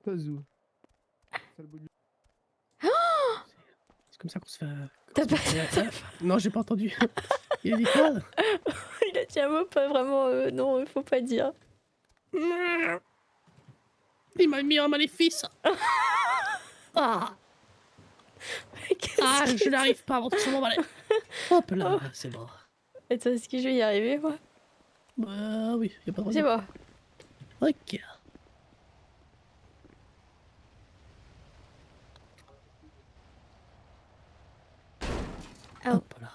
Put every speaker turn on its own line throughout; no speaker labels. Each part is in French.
Tazou. Sale bonus.
C'est comme ça qu'on se fait...
T'as pas...
Non, j'ai pas entendu. Il a dit quoi?
Il a dit un mot pas vraiment... non, faut pas dire.
Il m'a mis un maléfice. Ah, je n'arrive pas à rentrer sur mon balai. Hop là, c'est bon.
Attends, est-ce que je vais y arriver, moi?
Bah oui, y a pas de
C'est
raison.
bon.
Ok.
Oh.
Hop là.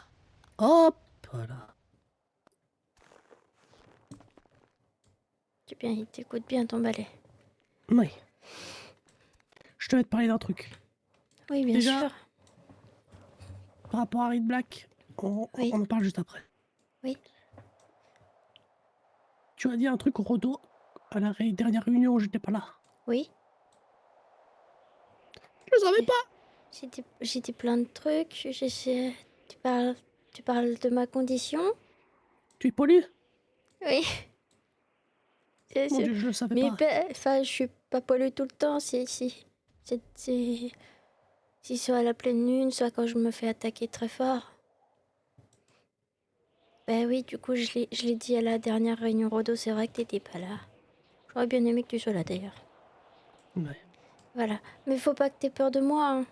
Hop là.
C'est bien, il t'écoute bien ton balai.
Oui. Je devais te parler d'un truc.
Oui, bien
Déjà,
sûr.
Par rapport à Reed Black, on en parle juste après.
Oui.
Tu as dit un truc au Rodo à la dernière réunion où j'étais pas là.
Oui.
Je le savais pas.
J'ai dit plein de trucs. Tu parles de ma condition?
Tu es poli?
Oui.
Mon Dieu, je le savais
Mais
pas.
enfin, je suis pas poilue tout le temps. Si soit à la pleine lune, soit quand je me fais attaquer très fort. Ben oui, du coup, je l'ai dit à la dernière réunion Rodo, c'est vrai que t'étais pas là. J'aurais bien aimé que tu sois là d'ailleurs.
Ouais.
Voilà. Mais faut pas que t'aies peur de moi, hein.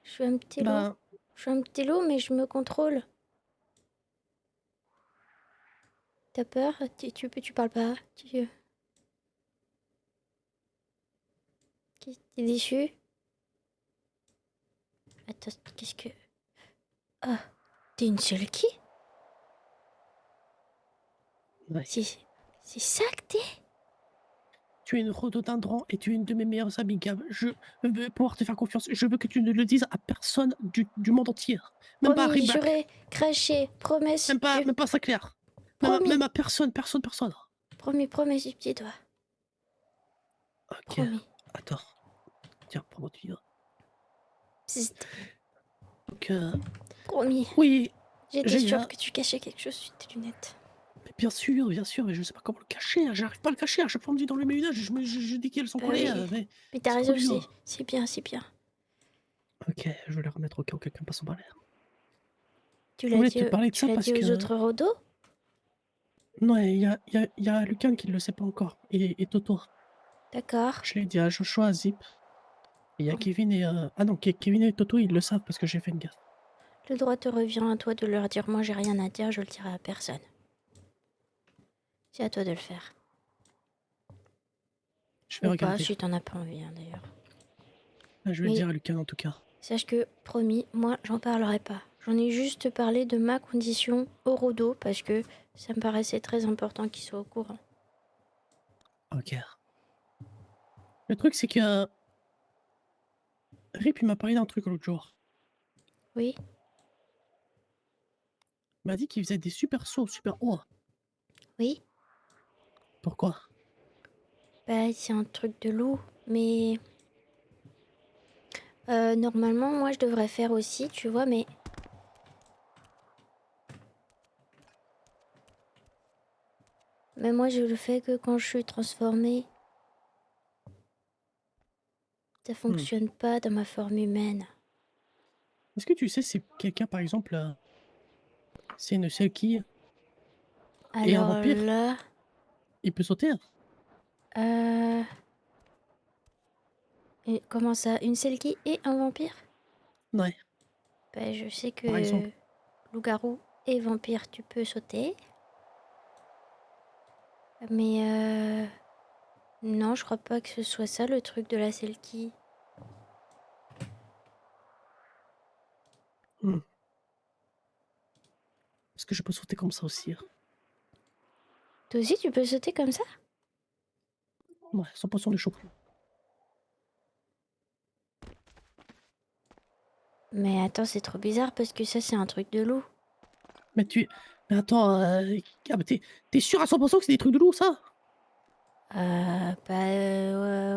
Je suis un petit loup. Je suis un petit loup, mais je me contrôle. T'as peur? Tu parles pas? T'es déçu? Attends, qu'est-ce que... Ah, t'es une Sulky?
Ouais.
C'est ça que t'es?
Tu es une rhododendron et tu es une de mes meilleures amies, Gab. Je veux pouvoir te faire confiance. Je veux que tu ne le dises à personne du monde entier. Même pas à
Promis,
Reed Black.
juré, craché, promesse.
Même pas ça clair. Même à personne.
Promis du petit doigt.
Ok.
Promis.
Attends. Tiens, prends mon tuyau.
Psst.
Donc,
Promis.
oui.
J'étais sûre que tu cachais quelque chose sous tes lunettes.
Mais bien sûr, mais je sais pas comment le cacher. J'arrive pas à le cacher. À chaque fois, on me dit dans les lunettes, je dis qu'elles sont collées.
Oui. Mais t'as
c'est
raison,
trop dur.
c'est bien.
Ok, je vais les remettre au cas où quelqu'un passe en balai.
Tu l'as dit,
aux
autres Rodo?
Non, il y a Lucan qui ne le sait pas encore. Et Toto.
D'accord.
Je l'ai dit à Joshua, à Zip. Il y a Kevin et... Ah non, Kevin et Toto, ils le savent parce que j'ai fait une gaffe.
Le droit te revient à toi de leur dire. Moi, j'ai rien à dire, je le dirai à personne. C'est à toi de le faire.
Je vais regarder.
Pas, si t'en as pas envie, hein, d'ailleurs.
Je vais le dire à Lucan en tout cas.
Sache que, promis, moi, j'en parlerai pas. J'en ai juste parlé de ma condition au Rodo parce que ça me paraissait très important qu'il soit au courant.
Ok. Le truc, c'est que... Rip, il m'a parlé d'un truc l'autre jour.
Oui.
Il m'a dit qu'il faisait des super sauts, super hauts.
Oui.
Pourquoi?
Bah, c'est un truc de loup, mais... normalement, moi, je devrais faire aussi, tu vois, mais... Mais moi, je le fais que quand je suis transformée. Ça fonctionne pas dans ma forme humaine.
Est-ce que tu sais si quelqu'un, par exemple, c'est une Selkie et un vampire,
là...
il peut sauter?
Et comment ça? Une Selkie et un vampire?
Ouais.
Bah, je sais que...
Par exemple.
Loup-garou et vampire, tu peux sauter. Mais non, je crois pas que ce soit ça le truc de la Selkie.
Est-ce que je peux sauter comme ça aussi?
Toi aussi, tu peux sauter comme ça?
Ouais, sans poisson de chaud.
Mais attends, c'est trop bizarre parce que ça, c'est un truc de loup.
Mais attends, t'es sûr à 100% que c'est des trucs de loup, ça?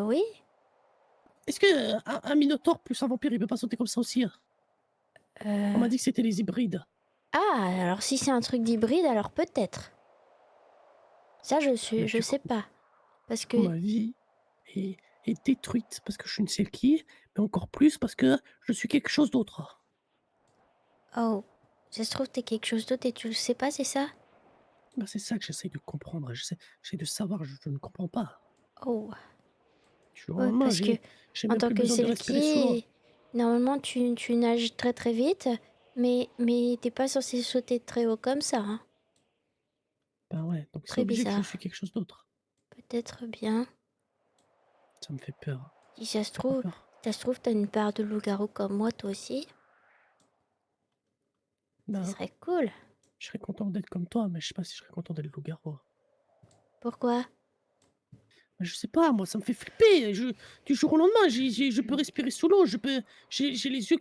Oui.
Est-ce que un minotaure plus un vampire, il peut pas sauter comme ça aussi? On m'a dit que c'était les hybrides.
Ah, alors si c'est un truc d'hybride, alors peut-être. Ça, je sais pas. Parce que...
Ma vie est, est détruite parce que je ne sais qui, mais encore plus parce que je suis quelque chose d'autre.
Oh, ça se trouve, t'es quelque chose d'autre et tu le sais pas, c'est ça?
Bah, c'est ça que j'essaye de comprendre. J'essaie de savoir, je ne comprends pas.
Oh,
Du jour au
ouais,
lendemain,
parce que
j'ai
en
même
tant
plus
que
besoin de respirer sous l'eau.
Selkie, normalement, tu nages très très vite, mais t'es pas censé sauter très haut comme ça, hein.
Ben ouais, donc c'est
Très
obligé que je suis
bizarre.
quelque chose d'autre.
Peut-être bien.
Ça me fait peur.
Si
T'as pas peur?
ça se trouve, t'as une part de loup-garou comme moi, toi aussi. Ça
Ben,
serait cool.
je serais content d'être comme toi, mais je sais pas si je serais content d'être loup-garou.
Pourquoi?
Je sais pas, moi, ça me fait flipper. Du jour au lendemain, je peux respirer sous l'eau. J'ai les yeux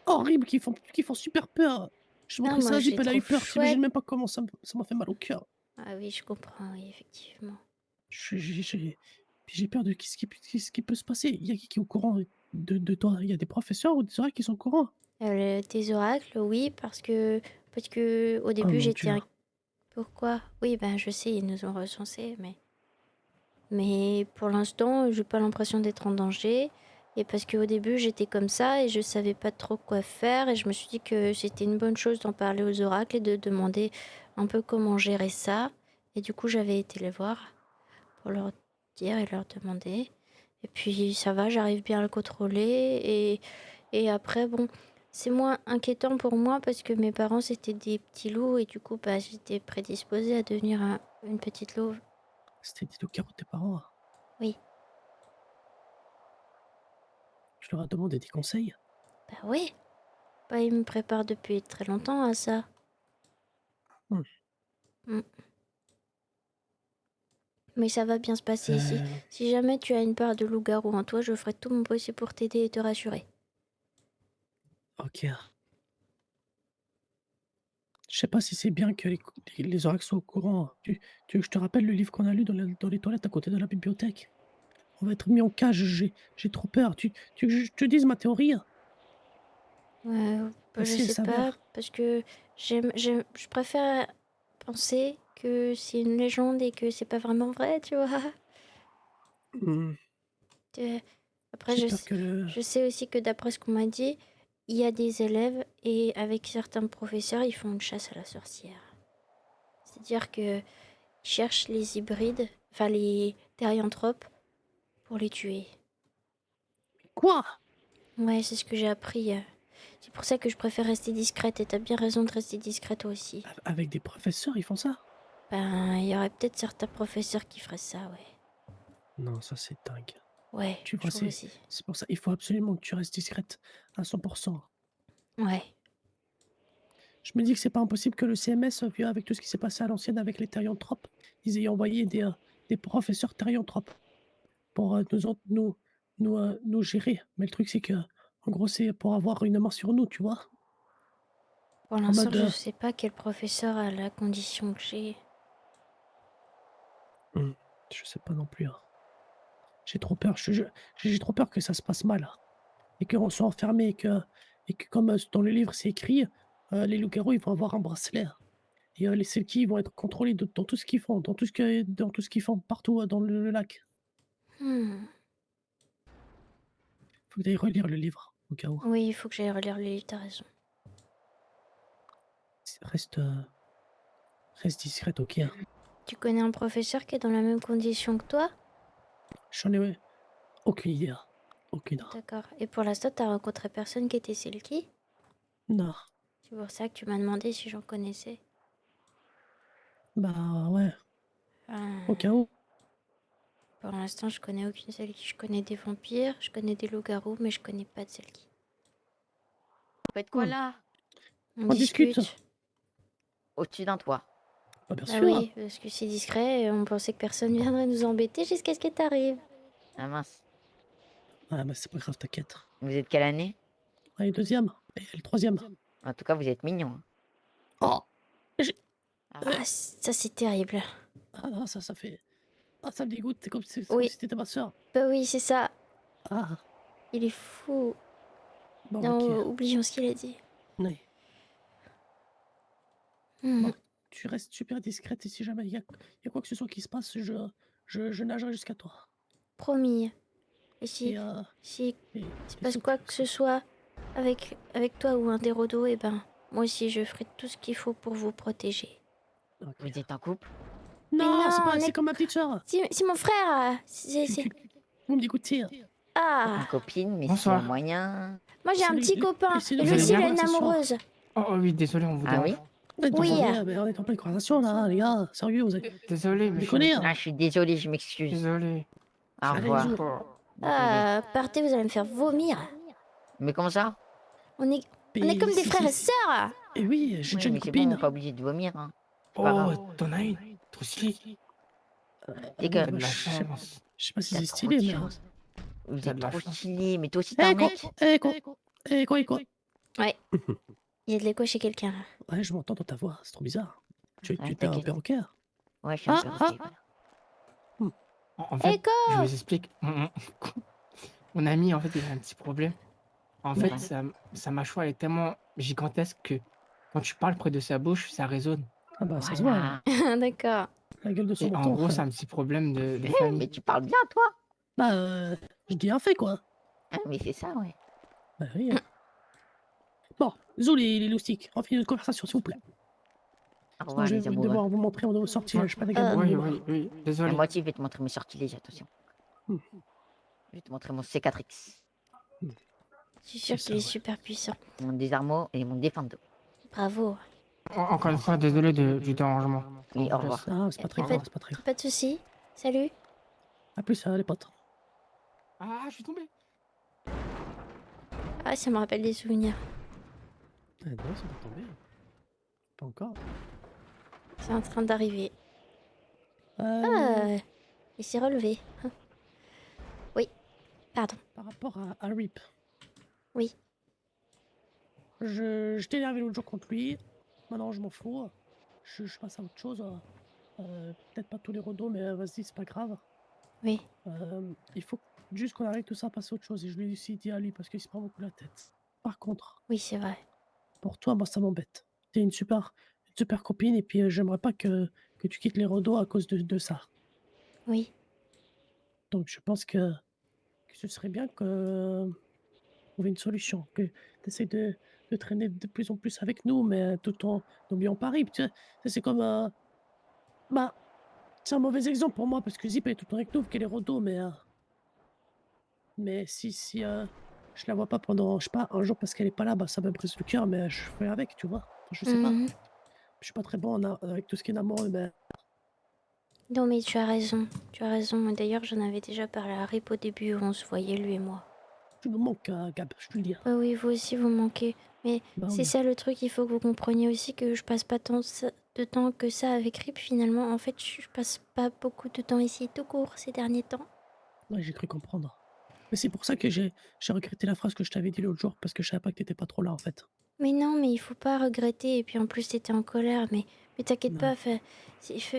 horribles qui font super peur. Je
Non,
montrais ça
moi,
à
je
Zip,
les
elle a eu
trouve
peur. T'imagines
chouettes.
même pas comment ça m'a fait mal au cœur.
Ah oui, je comprends, oui, effectivement.
Puis j'ai peur de ce qui peut se passer. Il y a qui est au courant de toi? Il y a des professeurs ou des oreilles qui sont au courant?
Tes oracles, oui, parce que au
Oh
début,
mon
j'étais
Dieu.
un... Pourquoi? Oui, ben, je sais, ils nous ont recensés, mais pour l'instant, j'ai pas l'impression d'être en danger. Et parce qu'au début, j'étais comme ça et je savais pas trop quoi faire. Et je me suis dit que c'était une bonne chose d'en parler aux oracles et de demander un peu comment gérer ça. Et du coup, j'avais été les voir pour leur dire et leur demander. Et puis, ça va, j'arrive bien à le contrôler. Et après, bon, c'est moins inquiétant pour moi parce que mes parents, c'était des petits loups. Et du coup, bah, j'étais prédisposée à devenir une petite louve.
C'était des loups-garous de tes parents.
Oui,
Tu leur as demandé des conseils?
bah oui. Bah, il me prépare depuis très longtemps à ça.
Hmm.
Mm. Mais ça va bien se passer ici.
Euh,
Si jamais tu as une part de loup-garou en toi, je ferai tout mon possible pour t'aider et te rassurer.
ok. Je sais pas si c'est bien que les oracles soient au courant. Tu veux que je te rappelle le livre qu'on a lu dans les toilettes à côté de la bibliothèque? On va être mis en cage, j'ai trop peur. Tu veux que je te dise ma théorie?
Bah, je
Si elle
sais pas,
s'avère.
parce que je préfère penser que c'est une légende et que c'est pas vraiment vrai, tu vois.
Hmm,
Euh, Après,
j'ai peur que
je sais aussi que d'après ce qu'on m'a dit, il y a des élèves et avec certains professeurs, ils font une chasse à la sorcière. C'est-à-dire que cherchent les hybrides, enfin les thérianthropes, pour les tuer.
Quoi?
Ouais, c'est ce que j'ai appris. C'est pour ça que je préfère rester discrète et t'as bien raison de rester discrète toi aussi.
Avec des professeurs, ils font ça?
Ben, il y aurait peut-être certains professeurs qui feraient ça, ouais.
Non, ça c'est dingue.
Ouais,
Tu
je
vois,
trouve aussi.
c'est pour ça, il faut absolument que tu restes discrète à 100%.
Ouais.
Je me dis que c'est pas impossible que le CMS, vu avec tout ce qui s'est passé à l'ancienne avec les thérianthropes, ils aient envoyé des professeurs thérianthropes pour nous gérer. Mais le truc, c'est que, en gros, c'est pour avoir une main sur nous, tu vois?
Pour
En
l'instant,
mode,
je sais pas quel professeur a la condition que j'ai.
hmm, je sais pas non plus, hein. J'ai trop peur, j'ai trop peur que ça se passe mal et qu'on soit enfermé et que comme dans le livre c'est écrit, les loups-garous ils vont avoir un bracelet et les Selkies ils vont être contrôlés dans tout ce qu'ils font, dans tout ce qu'ils font partout dans le lac.
Hmm.
Faut que tu relire le livre au cas où.
Oui, il faut que j'aille relire le livre, t'as raison.
Reste, reste discrète, ok, hein.
Tu connais un professeur qui est dans la même condition que toi?
J'en ai aucune idée, hein. Aucune.
D'accord. Et pour l'instant, t'as rencontré personne qui était Silky?
Non,
C'est pour ça que tu m'as demandé si j'en connaissais.
bah ouais, au
Ah.
cas où.
Pour l'instant, je connais aucune Selkie. Je connais des vampires, je connais des loups-garous, mais je connais pas de Selkie.
Faites quoi
Hmm.
là?
On
On discute.
discute.
Au-dessus d'un toit.
Bah, bien
Bah
sûr.
oui, parce que c'est discret et on pensait que personne viendrait nous embêter jusqu'à ce que t'arrives.
Ah mince.
Ah, mais c'est pas grave, t'inquiète.
Vous êtes quelle année?
Allez, deuxième. Et le troisième.
En tout cas, vous êtes mignon, hein.
Oh, j'ai-
Ah.
Ah, ça c'est terrible.
ah, ça fait. Ah, ça me dégoûte, c'est comme
Oui,
si t'étais ma soeur.
bah oui, c'est ça.
Ah,
Il est fou.
bon, ok.
Non, oublions ce qu'il a dit.
Oui.
Hmm.
Bon, tu restes super discrète et si jamais il y a quoi que ce soit qui se passe, je je nagerai jusqu'à toi.
Promis. Et si,
Et,
si
et-
se
et
passe
surtout-
quoi que ce soit avec toi ou un des Rodos, eh ben, moi aussi je ferai tout ce qu'il faut pour vous protéger.
Ok.
Vous êtes en couple?
Non, c'est
non,
pas,
on
c'est
est-
comme ma petite soeur.
C'est mon frère.
Vous me dégoûtez.
Ah,
Une copine, mais s'il y a
Bonsoir.
moyen.
moi j'ai un
Salut,
petit copain.
laissez-nous
Et lui
Vous allez
aussi, il
bien
a une amoureuse.
Oh, oh oui, désolé, on vous
Ah oui?
dérange.
On est en
Oui,
pleine- mais on est en pleine conversation là, les gars. Sérieux, vous avez
Désolé, mais
déconné, hein.
Ah, je suis désolé, je m'excuse.
Désolé.
Au
Allez,
revoir.
bisous.
Ah, partez, vous allez me faire vomir.
Mais comment ça?
On est comme des frères et sœurs.
Et oui, j'ai
Oui,
déjà une
mais c'est bon,
copine.
pas obligé de vomir. Hein. C'est pas grave.
Oh, t'en as une? Toi aussi?
C'est
T'as
que
de la
je sais
chance.
je sais pas si
t'as
c'est
trop
stylé,
de
mais.
chance. Vous
T'as
êtes
de la
trop
chance.
stylé, mais toi aussi t'as un mec.
Quoi.
Ouais. Il y a de l'écho chez quelqu'un.
Ouais, je m'entends dans ta voix, c'est trop bizarre. Tu
Ouais,
t'es un
t'inquiète.
perroquet?
Ouais, je suis un
Ah,
perroquet.
ah.
Voilà.
En fait,
Écho.
je vous explique. Mon ami, en fait, il a un petit problème. En
Ouais.
fait, sa mâchoire elle est tellement gigantesque que quand tu parles près de sa bouche, ça résonne.
Ah bah ça se voit, hein.
Voilà.
D'accord.
La gueule de son
Et en
menton.
gros, c'est un petit problème de
Mais
famille.
tu parles bien, toi.
Bah, je dis un fait, quoi.
Ah, mais c'est ça, ouais.
Bah oui. Bon, zou les loustiques, on finit notre conversation, s'il vous plaît.
Au
Sinon,
revoir,
je
les
vais
amoureux.
devoir vous montrer mon sortilège, pas des gars
Oui,
de
oui,
Et
désolé.
moi aussi, je vais te montrer mes sortilèges, attention.
Hmm.
Je vais te montrer mon C4X,
Je suis sûre
C'est
qu'il est
ça, ouais.
super puissant.
mon désarmo et mon défendo.
Bravo.
Encore une fois, désolé du dérangement.
Oui,
On
au
vous laisse.
revoir.
Ah, c'est pas très
Au
grave,
revoir.
c'est pas très grave.
Pas de soucis. Salut.
A plus, les potes.
Ah, je suis tombé.
Ah, ça me rappelle des souvenirs.
Ah non, c'est pas tombé. Pas encore.
C'est en train d'arriver. Ah, il s'est relevé. Oui. Pardon.
Par rapport à Rip.
Oui.
Je t'ai énervé l'autre jour contre lui. Maintenant, je m'en fous. Je passe à autre chose. Peut-être pas tous les redos, mais vas-y, c'est pas grave.
Oui.
Il faut juste qu'on arrive tout ça à passer à autre chose. Et je lui ai aussi dit à lui parce qu'il se prend beaucoup la tête. Par contre,
Oui, c'est vrai.
pour toi, moi, ça m'embête. T'es une super copine et puis j'aimerais pas que tu quittes les redos à cause de ça.
Oui.
Donc, je pense que ce serait bien que trouver une solution, que tu essaies de traîner de plus en plus avec nous, mais tout en n'oubliant pas Rip. Tu sais, c'est comme bah, c'est un mauvais exemple pour moi parce que Zip est tout le temps avec nous, qu'elle est redos, mais si je la vois pas pendant, je sais pas, un jour parce qu'elle est pas là, bah ça me brise le cœur, mais je fais avec, tu vois. Enfin, je sais pas.
Mhm.
Je suis pas très bon avec tout ce qui est amoureux, mais
Non, mais tu as raison. Tu as raison. D'ailleurs, j'en avais déjà parlé à Rip au début où on se voyait, lui et moi.
tu me manques, Gab, je te le dis.
Bah oui, vous aussi, vous manquez. Mais
Bah
c'est
oui.
ça le truc, il faut que vous compreniez aussi que je passe pas tant de temps que ça avec Rip finalement. En fait, je passe pas beaucoup de temps ici tout court ces derniers temps.
Ouais, j'ai cru comprendre. Mais c'est pour ça que j'ai regretté la phrase que je t'avais dit l'autre jour, parce que je savais pas que t'étais pas trop là, en fait.
Mais non, mais il faut pas regretter. Et puis en plus, t'étais en colère. Mais t'inquiète
Non.
pas,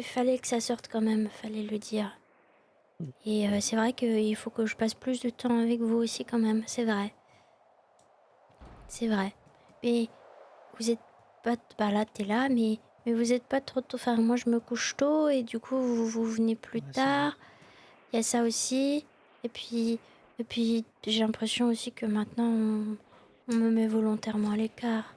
fallait que ça sorte quand même. Fallait le dire.
Mm.
Et c'est vrai qu'il faut que je passe plus de temps avec vous aussi quand même. C'est vrai. C'est vrai. Mais vous êtes pas... Bah là, t'es là, mais vous êtes pas trop tôt. Enfin, moi, je me couche tôt et du coup, vous venez plus
Ouais, c'est vrai.
tard. Il y a ça aussi. Et puis j'ai l'impression aussi que maintenant, on me met volontairement à l'écart.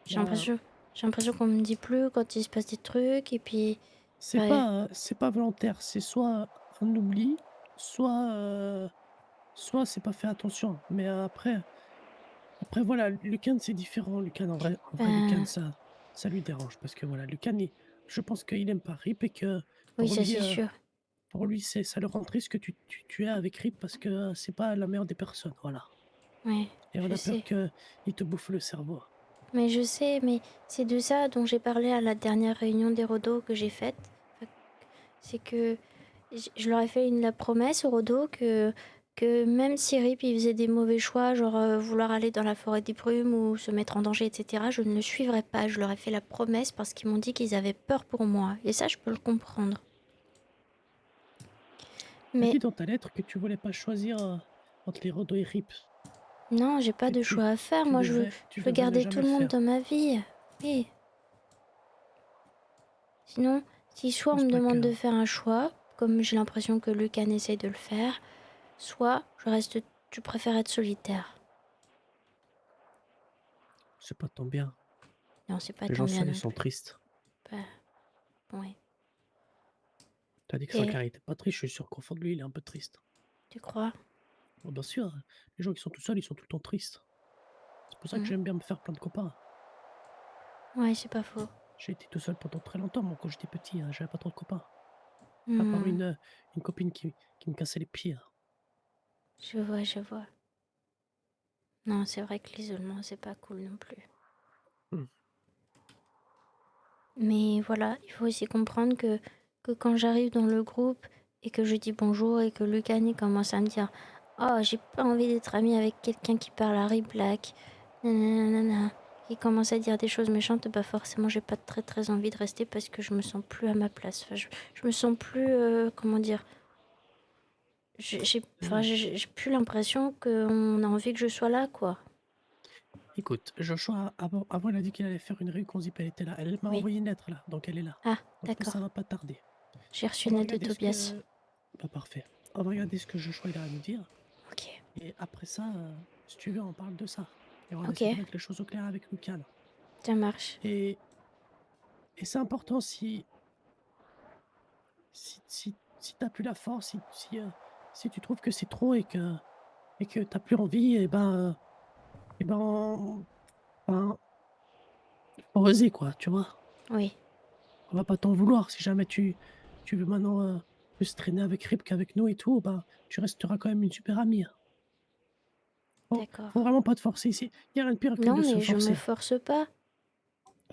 J'ai
Bah,
l'impression qu'on me dit plus quand il se passe des trucs. Et puis,
c'est
ouais.
pas volontaire, c'est soit un oubli, soit c'est pas fait attention. Mais après voilà, Lucan c'est différent. Lucan en vrai Lucan ça lui dérange parce que voilà, Lucan je pense qu'il aime pas Rip et que
Oui,
pour
ça
lui
c'est sûr.
ça le rend triste que tu es avec Rip parce que c'est pas la meilleure des personnes, voilà.
Ouais,
Et on
je
a
sais.
peur que il te bouffe le cerveau.
Mais je sais, mais c'est de ça dont j'ai parlé à la dernière réunion des Rodos que j'ai faite. C'est que je leur ai fait la promesse aux Rodos que même si Rip il faisait des mauvais choix, genre vouloir aller dans la forêt des brumes ou se mettre en danger, etc., je ne le suivrai pas. Je leur ai fait la promesse parce qu'ils m'ont dit qu'ils avaient peur pour moi. Et ça, je peux le comprendre.
T'as
Mais
dit dans ta lettre que tu voulais pas choisir entre les Rodo et Rip.
non, j'ai pas
Que
de choix à faire. Moi, je
tu
veux
devrais ne
garder tout
jamais
le monde
faire.
dans ma vie. Oui. Sinon, Si soit on
pense
me
pas
demande
que-
de faire un choix, comme j'ai l'impression que Lucan essaye de le faire, soit je préfère être solitaire.
C'est pas tant bien.
Non, c'est pas
Les
tant
gens
bien
seuls, ils
non
sont
plus.
tristes.
Bah, ouais.
T'as dit que
Et
Franklin était pas triste, je suis sûr qu'au fond de lui, il est un peu triste.
tu crois?
Bon, bien sûr, les gens qui sont tout seuls, ils sont tout le temps tristes. C'est pour ça que
Mhm.
j'aime bien me faire plein de copains.
Ouais, c'est pas faux.
J'ai été tout seul pendant très longtemps, moi, quand j'étais petit, hein, j'avais pas trop de copains. À part
Hmm,
une copine qui me cassait les pieds. Hein.
je vois, je vois. Non, c'est vrai que l'isolement, c'est pas cool non plus.
Hmm.
Mais voilà, il faut aussi comprendre que quand j'arrive dans le groupe et que je dis bonjour et que Lucani commence à me dire «Oh, j'ai pas envie d'être amie avec quelqu'un qui parle Harry Black, nanana», qui commence à dire des choses méchantes, bah forcément j'ai pas très très envie de rester parce que je me sens plus à ma place. Enfin, je me sens plus, comment dire,
Euh,
j'ai plus l'impression qu'on a envie que je sois là, quoi.
Écoute, Joshua, avant, elle a dit qu'elle allait faire une réunion zip, elle était là. Elle m'a
Oui.
envoyé une lettre, là, donc elle est là.
Ah,
Donc je pense que
d'accord.
ça va pas tarder.
J'ai reçu
On
une
va
lettre de
regarder ce
Tobias.
que... Bah, parfait. On va regarder ce que Joshua il a à nous dire.
Ok.
Et après ça, si tu veux, on parle de ça. Et on
Ok,
essaie de mettre les choses au clair avec Lucan.
ça marche.
Et c'est important si t'as plus la force, si tu trouves que c'est trop et que t'as plus envie, et ben, ben, faut oser, quoi, tu vois.
Oui,
On va pas t'en vouloir. Si jamais tu veux maintenant plus traîner avec Rip qu'avec nous et tout, ben, tu resteras quand même une super amie. Hein.
d'accord.
Faut vraiment pas te forcer ici. Il y a rien de pire que
Non,
de se
mais je me
forcer.
force pas.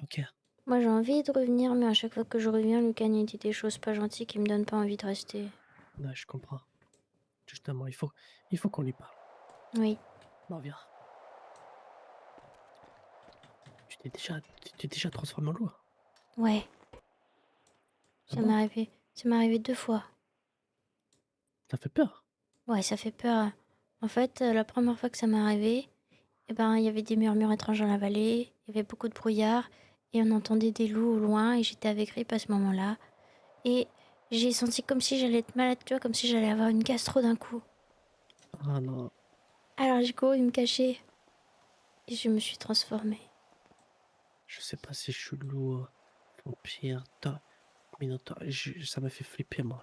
Ok.
Moi, j'ai envie de revenir, mais à chaque fois que je reviens, Lucas il dit des choses pas gentilles qui me donnent pas envie de rester.
Ouais, je comprends. Justement, il faut qu'on lui parle.
Oui.
Bon, viens. Tu t'es déjà transformé en loup.
Ouais,
Ah
ça
bon?
m'est arrivé. Ça m'est arrivé 2 fois.
Ça fait peur.
Ouais, ça fait peur. En fait, la première fois que ça m'est arrivé, eh ben, il y avait des murmures étranges dans la vallée, il y avait beaucoup de brouillard, et on entendait des loups au loin, et j'étais avec Rip à ce moment-là. Et j'ai senti comme si j'allais être malade, tu vois, comme si j'allais avoir une gastro d'un coup.
Ah non.
Alors j'ai couru me cacher, et je me suis transformée.
Je sais pas si je suis loup, vampire, minotaure. Ça m'a fait flipper, moi.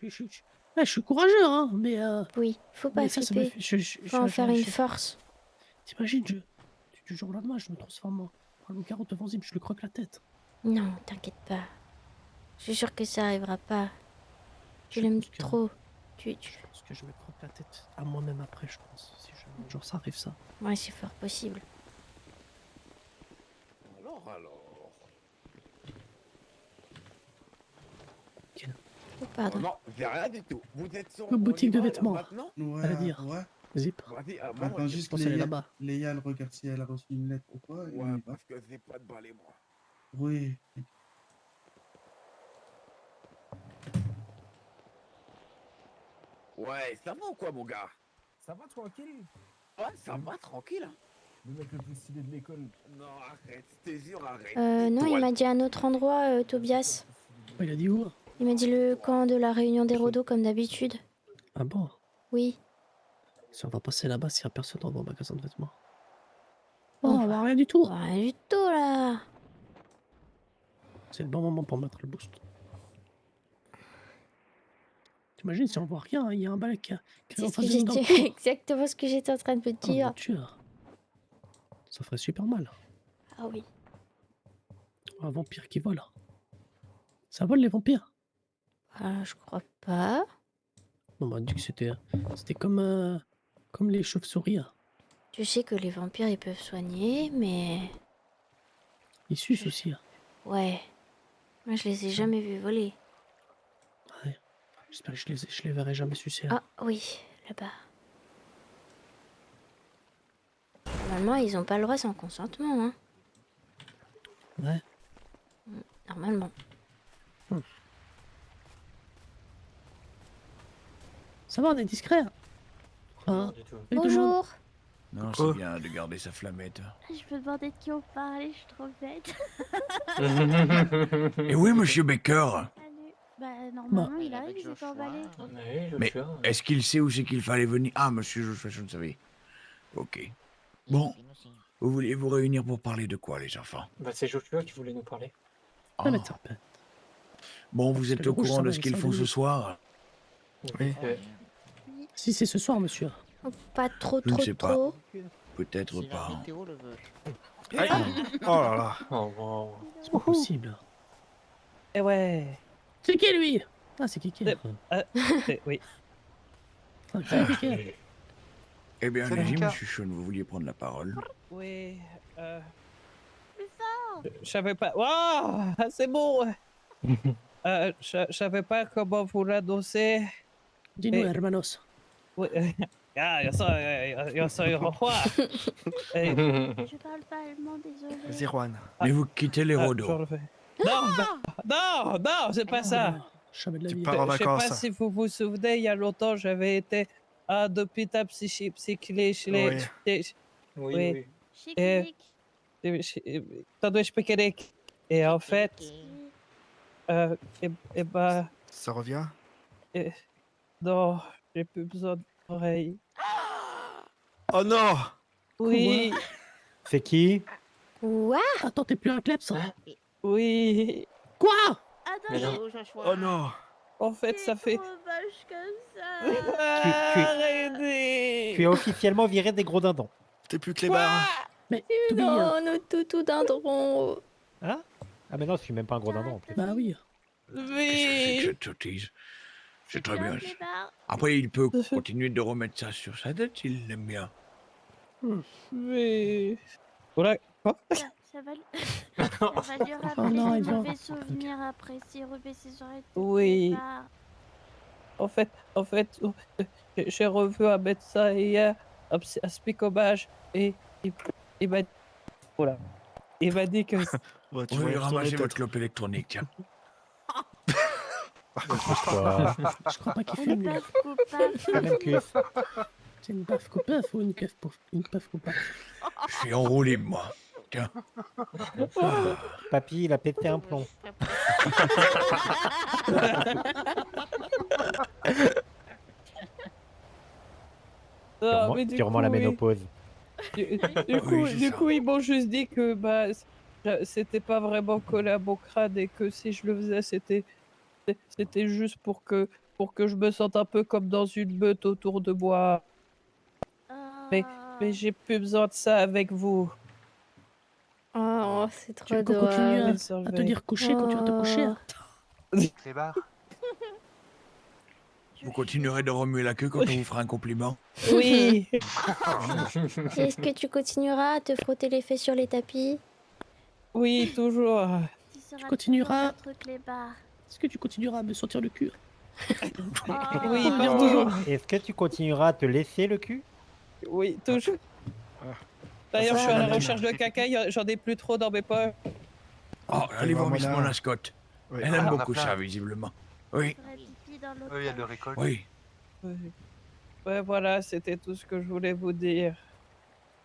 Ouais, je suis courageux, hein,
Oui, faut pas
mais ça m'a
flipper.
fait.
Faut en faire une force.
T'imagines, du jour au lendemain, je me transforme en loup-garou devant Zim, je lui croque la tête.
Non, t'inquiète pas. Je suis sûre que ça arrivera pas. Tu
Je
l'aimes
pense que,
trop.
je pense que je me croque la tête à moi-même après, je pense. Si jamais un jour ça arrive, ça.
Ouais, c'est fort possible.
Alors.
Ok.
Oh,
Oh
pardon.
non, j'ai rien du tout. Vous êtes sur.
Une boutique de
on y va, là,
vêtements.
maintenant
Ouais,
À la dire.
ouais.
Zip.
Vas-y,
Attends juste
pense qu'elle est
Léa,
là-bas.
Léa, elle regarde si elle a reçu une lettre ou pas, et on
Ouais,
y va.
parce que j'ai pas de balai, moi.
Oui.
Ouais, ça va ou quoi, mon gars?
Ça va tranquille?
Ouais, ça va, tranquille. Hein.
Le mec le plus stylé de l'école.
Non, arrête, je te jure, arrête.
Non, il
Toi,
m'a dit un autre endroit, Tobias.
Oh, il a dit où?
Il m'a dit le camp de la réunion des Rodos, comme d'habitude.
Ah bon?
Oui.
Si on va passer là-bas, s'il y a personne dans le magasin de vêtements.
Oh,
Oh, bah, rien du tout.
rien du tout, là.
C'est le bon moment pour mettre le boost. T'imagines si on voit rien, il y a un balai qui est
C'est
en
ce que
face de nous
j'ai
dans le
dit.
cours.
Exactement ce que j'étais en train de me
Oh mon
dire.
dieu. Ça ferait super mal.
Ah oui.
Un vampire qui vole. Ça vole les vampires?
Ah, je crois pas.
On m'a dit que c'était comme les chauves-souris. Hein.
Tu sais que les vampires, ils peuvent soigner, mais...
Ils sucent aussi. Hein.
Ouais. Moi, je les ai jamais vus voler.
Ouais. J'espère que je les verrai jamais sucer. Hein.
Ah oui, là-bas. Normalement, ils ont pas le droit sans consentement, hein.
Ouais.
Normalement.
Ça va, on est discret. Hein. Salut tout le monde.
Bonjour.
Non,
Quoi
c'est bien de garder sa flamette.
Je peux demander de qui on parle, je suis trop bête.
Et oui, monsieur Baker.
Salut. Bah, normalement, il arrive, il est emballé.
Mais est-ce qu'il sait où c'est qu'il fallait venir? Ah, monsieur Joshua, je ne savais. Ok. Bon, vous vouliez vous réunir pour parler de quoi, les enfants?
Bah, c'est Joshua qui voulait nous parler.
Ça va
Ah.
être serpent.
Bon, vous
Parce que
êtes
le
au
rouge,
courant
ça
de
va,
ce
ça
qu'ils
va
font ce
donner.
soir?
Oui.
Si c'est ce soir, monsieur.
Pas trop,
Je ne
trop,
sais pas.
trop.
Peut-être pas.
Aïe. Oh là là.
Oh, wow.
C'est pas possible.
Eh ouais.
C'est qui lui? Ah, c'est Kiki.
Oui.
Ah, c'est Kiki.
Eh bien,
Salut,
allez-y,
Mika.
monsieur Sean, vous vouliez prendre la parole?
Oui.
Plus fort.
Je savais pas. Waouh, c'est bon. Je savais pas comment vous l'annoncer.
Dis-nous,
Et-
hermanos.
Oui. Ah, yo soy Juan. Eh,
Je parle pas allemand, désolé.
Vas-y, Juan.
Mais vous quittez les
je
Rodos.
le fais. Non, c'est pas ça.
Jamais de la
Tu
vie.
pars en
Je sais pas
vacances.
si vous vous souvenez, il y a longtemps, j'avais été à l'hôpital psychique.
Oui.
Oui.
Chic,
Et- Tandis Pékélec. Et en fait, bah,
Ça revient?
non, j'ai plus besoin d'oreilles.
Oh non!
Oui,
C'est qui?
Quoi?
Attends, t'es plus un kleps?
oui.
Quoi?
Attends,
Oh non!
En fait, ça fait.
trop moche comme ça.
Arrêtez.
Tu es officiellement viré des gros dindons.
T'es plus clébard.
Mais Toby,
Non, nos toutous dindrons.
Hein? Ah mais non, je suis même pas un gros dindon en plus.
bah oui.
Qu'est-ce que c'est que
Oui.
cette sottise? C'est très bien.
Clébard.
Après, il peut continuer de remettre ça sur sa tête s'il l'aime bien.
Mais. Voilà. Quoi?
Ça va, ça va lui rappeler
Oh non,
des
il va.
mauvais souvenirs après s'il remet ses oreilles. de
Oui.
clébard.
En fait, j'ai revu un médecin hier, un spicobage, et il m'a voilà. Il m'a dit que
Ouais, tu
Oui,
vas y retourner
ramassez votre
peut-être.
clope électronique, tiens.
Quoi?
Je crois pas qu'il
On
fume,
est
lui.
pas coupables.
La même cuisse.
C'est une baffe coupeuf ou une puff coupable?
Je suis enroulé, moi. Tiens.
Papy, il a pété un plomb.
non, mais du
Durant la
coup, oui.
ménopause.
Du
Oui, c'est ça.
coup, ils m'ont juste dit que bah c'était pas vraiment collé à mon crâne et que si je le faisais, c'était juste pour que je me sente un peu comme dans une meute autour de moi. Mais j'ai plus besoin de ça avec vous.
Oh, c'est
Tu
trop
veux qu'on continue
drôle.
à te dire coucher quand tu vas te coucher?
Clébard.
Vous continuerez de remuer la queue quand on vous fera un compliment?
Oui.
Est-ce que tu continueras à te frotter les fesses sur les tapis?
Oui, toujours.
Tu seras
continueras.
toujours notre clébard.
Est-ce que tu continueras à me sortir le cul?
Oh.
Oui,
Oh.
toujours.
Est-ce que tu continueras à te laisser le cul?
Oui, toujours. D'ailleurs, je suis à la recherche de caca, j'en ai plus trop dans mes poches.
Oh, allez voir Miss
Voilà.
Monascott.
Oui.
Elle aime beaucoup ça, visiblement. Oui,
Ferait pipi dans l'autre
Oui, elle le
poche.
récolte.
oui.
Ouais, voilà, c'était tout ce que je voulais vous dire.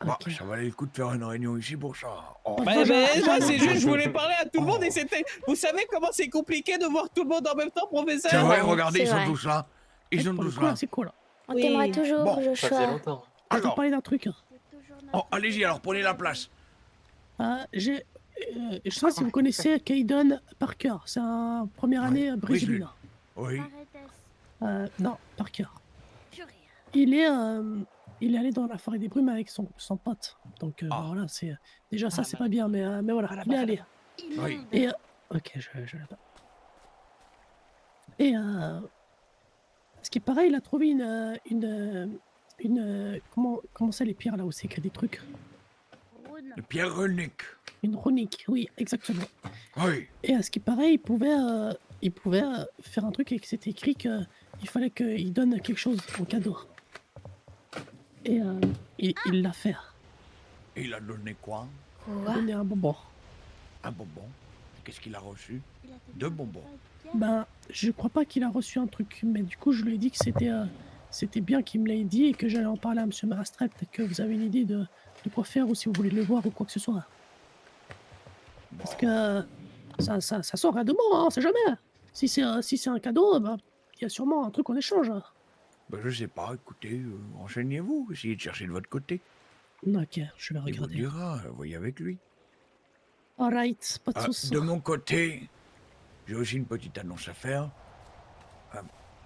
Bon,
Ok.
ça valait le coup de faire une réunion ici pour ça. Oh,
Bah,
Mais
Voilà.
moi, c'est juste, je voulais parler à tout le monde et c'était. Vous savez comment c'est compliqué de voir tout le monde en même temps, professeur?
c'est vrai,
Ouais,
regardez,
c'est
ils sont
vrai.
tous là. Ils sont
Pour le
tous
coup, là,
là.
c'est quoi là?
On
Oui.
t'aimera toujours,
Bon,
Ça faisait
Joshua.
longtemps.
Je vais te
Alors,
parler d'un truc.
C'est toujours
oh,
notre
allez-y,
clébard.
alors prenez la place.
Je sais pas si vous connaissez Caden Parker. C'est un première année brésilien.
Oui.
Paredes.
Non, Parker.
Purée.
Il est allé dans la forêt des brumes avec son pote. Donc
Ah.
voilà, c'est déjà ça, c'est pas bien, mais voilà, il est allé.
Oui.
Et ok, je l'attends. Et ce qui est pareil, il a trouvé une comment ça les pierres là où c'est écrit des trucs?
Rune.
Le Pierre Renick.
Une runique, oui, exactement.
Oui.
Et à ce qui paraît, il pouvait faire un truc et que c'était écrit qu'il fallait qu'il donne quelque chose en cadeau. Et il l'a fait.
Il a donné quoi?
Il a
Quoi?
donné un bonbon.
Un bonbon. Qu'est-ce qu'il a reçu?
Il a fait
Deux
un
bonbons.
pas de pierre.
Ben, je crois pas qu'il a reçu un truc, mais du coup, je lui ai dit que c'était bien qu'il me l'ait dit et que j'allais en parler à monsieur Marastrel. Peut-être que vous avez une idée de quoi faire ou si vous voulez le voir ou quoi que ce soit. Parce que ça sort rien de bon, hein, on sait jamais. Si c'est un cadeau, bah, il y a sûrement un truc en échange. Hein.
Ben, je sais pas, écoutez, renseignez-vous, essayez de chercher de votre côté.
Ok, je vais
Il vous
regarder.
dira, voyez avec lui.
Alright, pas de soucis.
De mon côté, j'ai aussi une petite annonce à faire.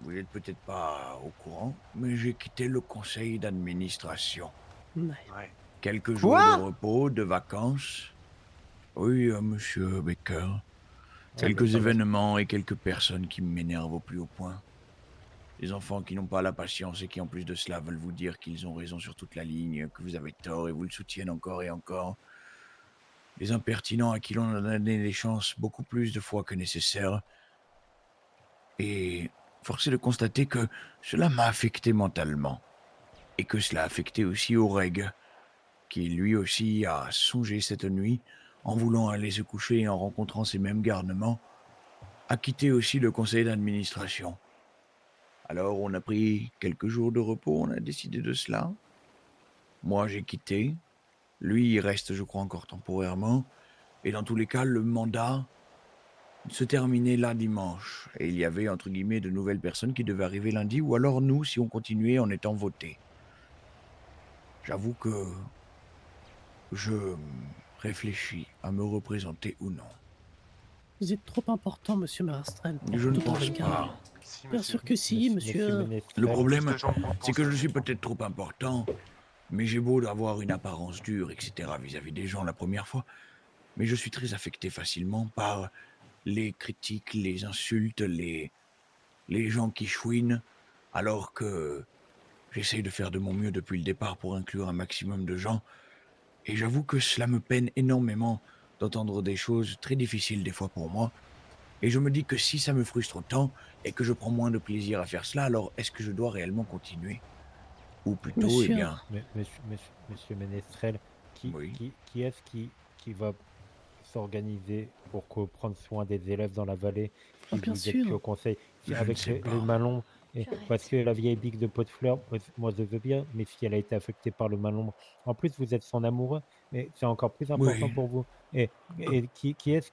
Vous n'êtes peut-être pas au courant, mais j'ai quitté le conseil d'administration.
Ouais.
Ouais.
Quelques jours de repos, de vacances. Oui, monsieur Baker. Quelques
ça va.
événements et quelques personnes qui m'énervent au plus haut point. Des enfants qui n'ont pas la patience et qui, en plus de cela, veulent vous dire qu'ils ont raison sur toute la ligne, que vous avez tort et vous le soutiennent encore et encore. Des impertinents à qui l'on a donné des chances beaucoup plus de fois que nécessaire. Et force est de constater que cela m'a affecté mentalement. Et que cela a affecté aussi Oreg, qui lui aussi a songé cette nuit, en voulant aller se coucher et en rencontrant ces mêmes garnements, a quitté aussi le conseil d'administration. Alors on a pris quelques jours de repos, on a décidé de cela. Moi j'ai quitté, lui il reste je crois encore temporairement, et dans tous les cas le mandat se terminait là dimanche, et il y avait entre guillemets de nouvelles personnes qui devaient arriver lundi, ou alors nous si on continuait en étant votés. J'avoue que je réfléchis à me représenter ou non.
Vous êtes trop important, monsieur Marastrel. pour
Je ne
tout
pense
regarder.
pas.
Si,
Bien sûr que si, monsieur.
Le
Ménestrel.
problème,
Plus de gens pour
c'est que je
penser.
suis peut-être trop important, mais j'ai beau avoir une apparence dure, etc. vis-à-vis des gens la première fois, mais je suis très affecté facilement par les critiques, les insultes, les gens qui chouinent, alors que j'essaye de faire de mon mieux depuis le départ pour inclure un maximum de gens, et j'avoue que cela me peine énormément d'entendre des choses très difficiles des fois pour moi, et je me dis que si ça me frustre autant, et que je prends moins de plaisir à faire cela, alors est-ce que je dois réellement continuer? Ou plutôt,
Monsieur.
eh bien,
Monsieur Ménestrel,
Oui.
qui est-ce qui va s'organiser pour prendre soin des élèves dans la vallée si
bien
vous êtes plus
sûr.
au conseil?
Je ne
Avec
sais
les
pas.
malons,
J'arrête.
parce que la vieille bique de pot de fleurs, moi je veux bien, mais si elle a été affectée par le malombre, en plus vous êtes son amoureux, et c'est encore plus important
Oui.
pour vous. Et qui est-ce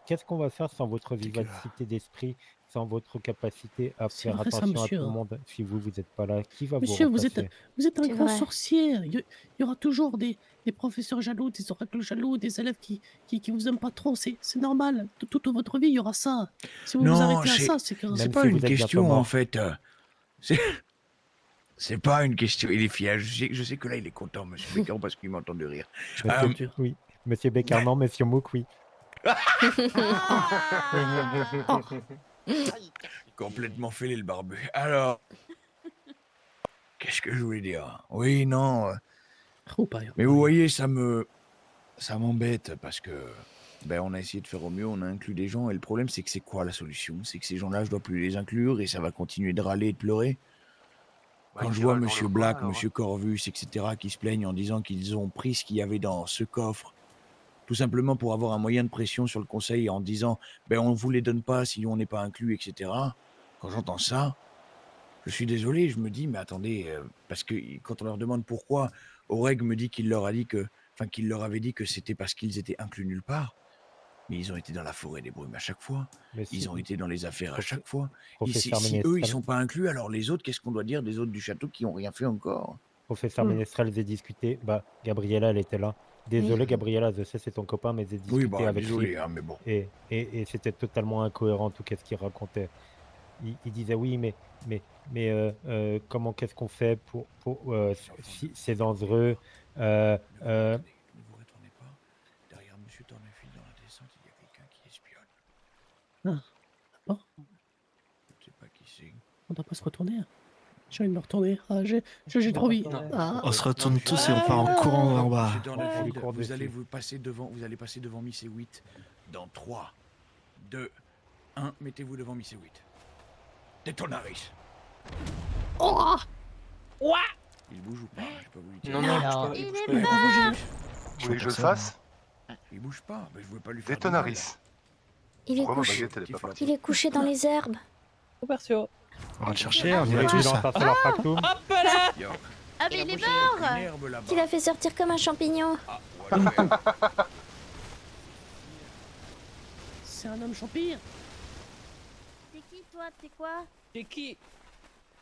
qu'est-ce qu'on va faire sans votre
C'est que-
vivacité d'esprit, sans votre capacité à
C'est
faire
vrai, ça,
attention à tout
monsieur.
le monde, si vous n'êtes pas là? Qui va vous
Monsieur, vous êtes
remplacer?
un
C'est
grand
vrai.
sorcier. Il y aura toujours des professeurs jaloux, des oracles jaloux, des élèves qui vous aiment pas trop. C'est normal. Toute votre vie, il y aura ça. Si vous vous
Non,
arrêtez à
c'est
ça, c'est que...
Même
c'est
si
pas
vous
une
êtes bientôt
question en
mort.
fait. C'est c'est pas une question. Il est fier. Je sais que là il est content, Monsieur Baker, parce qu'il m'entend de rire.
Monsieur, oui. Monsieur Becker, non, Monsieur Mouk, oui.
Complètement fêlé le barbu. Alors, qu'est-ce que je voulais dire? Oui, non.
Oh, pas,
Mais vous voyez, ça m'embête parce que on a essayé de faire au mieux, on a inclus des gens et le problème c'est que c'est quoi la solution? C'est que ces gens-là, je dois plus les inclure et ça va continuer de râler et de pleurer. Quand je vois Monsieur Black, Monsieur Corvus, etc. qui se plaignent en disant qu'ils ont pris ce qu'il y avait dans ce coffre, tout simplement pour avoir un moyen de pression sur le conseil en disant on vous les donne pas si on n'est pas inclus, etc. Quand j'entends ça, je suis désolé, je me dis mais attendez, parce que quand on leur demande pourquoi, Oreg me dit qu'il leur avait dit que c'était parce qu'ils étaient inclus nulle part. Mais ils ont été dans la forêt des brumes à chaque fois. Ils ont été dans les affaires à chaque fois. Si eux, ils sont pas inclus, alors les autres, qu'est-ce qu'on doit dire des autres du château qui n'ont rien fait encore?
Professeur Ménestrel, j'ai discuté. Gabriella, elle était là. Désolé, Gabriella, je sais, c'est ton copain, mais j'ai discuté avec
désolé,
lui.
hein, mais bon.
Et c'était totalement incohérent tout ce qu'il racontait. Il disait oui, mais comment, qu'est-ce qu'on fait pour si c'est dangereux
Ne vous retournez pas. Derrière Monsieur Tornefil dans la descente, il y a quelqu'un qui espionne.
Bon,
Je ne sais pas qui c'est.
on doit pas se retourner. J'ai envie de me retourner. Ah, j'ai trop envie. Ah.
On se retourne tous et on part en courant en bas.
Monsieur Tornefil,
cours
vous
dessus.
allez passer devant Miss E8 dans 3, 2, 1. Mettez-vous devant Miss E8. Détonaris.
Oh,
Il bouge ou pas? J'ai pas voulu dire.
Non, non,
Non.
Il
bouge
est
pas.
pas.
Vous voulez que je le fasse?
Il bouge pas. Je veux pas lui faire de
Détonaris.
Il est
Pourquoi ma
couché.
baguette elle est pas partie?
Il est couché dans les herbes.
Commerciaux.
On va le chercher, on y
Vous
va
voulez que je
tous.
lance un solar fractum?
Hop là!
Yo.
Ah, mais il est mort!
Une herbe là-bas.
Tu l'as fait sortir comme un champignon.
Ah, ouais, ouais.
C'est un homme champi.
T'es qui, toi? T'es quoi?
T'es qui?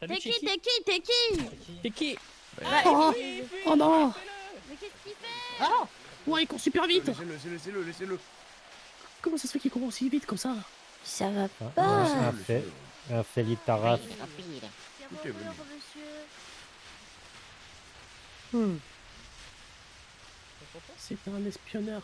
T'es qui? T'es qui? T'es qui?
T'es qui?
Oh, oh non.
Mais qu'est-ce qu'il fait?
Ah ouais, il court super vite.
Laissez-le.
Comment ça se fait qu'il court aussi vite comme ça?
Ça va
Un
pas.
Félix Taras.
Oui, rapide.
C'est
Tout est venu.
Robert, monsieur.
C'est un espionneur.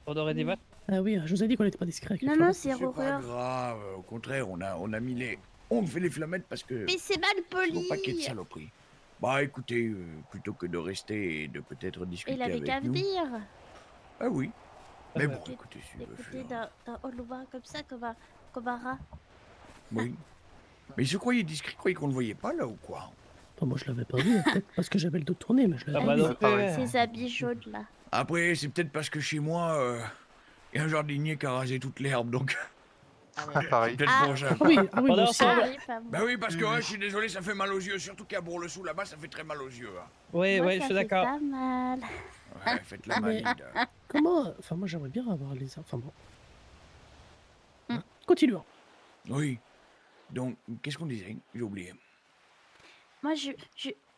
On aurait des votes?
Ah oui, je vous ai dit qu'on n'était pas discret avec les
Non,
flammes.
non, c'est
C'est pas
Robert.
grave, au contraire, on a mis les... On fait les flammettes parce que...
Mais c'est mal
C'est mon paquet de
poli!
saloperies. Bah écoutez, plutôt que de rester et de peut-être discuter
Il avait
avec
qu'à
nous...
venir!
Ah oui. Mais bon,
Écoutez-
écoutez, s'il veut
Écoutez,
faire...
d'un Oluwa comme ça, comme un rat.
Oui. Mais il se croyait discret, croyait qu'on le voyait pas là ou quoi?
Enfin, moi, je l'avais pas vu, peut-être parce que j'avais le dos tourné, mais je l'avais
Ah bah
vu.
non.
Ses habits jaunes là.
Après, c'est peut-être parce que chez moi, il y a un jardinier qui a rasé toute l'herbe, donc...
Pareil.
Peut-être
Ah.
pour ça.
Ah oui,
On
moi
est
aussi.
ensemble.
oui, pas moi.
Bah oui, parce que ouais, je suis désolé, ça fait mal aux yeux, surtout qu'à Bourg-le-Sous, là-bas, ça fait très mal aux yeux. Hein.
Ouais,
Moi,
ouais,
ça
je suis
fait
d'accord.
pas mal.
Ouais, faites la
Mais-
malade.
Comment... Enfin, moi, j'aimerais bien avoir les... Enfin bon.
Hmm.
Continuons.
Oui. Donc, qu'est-ce qu'on disait? J'ai oublié.
Moi,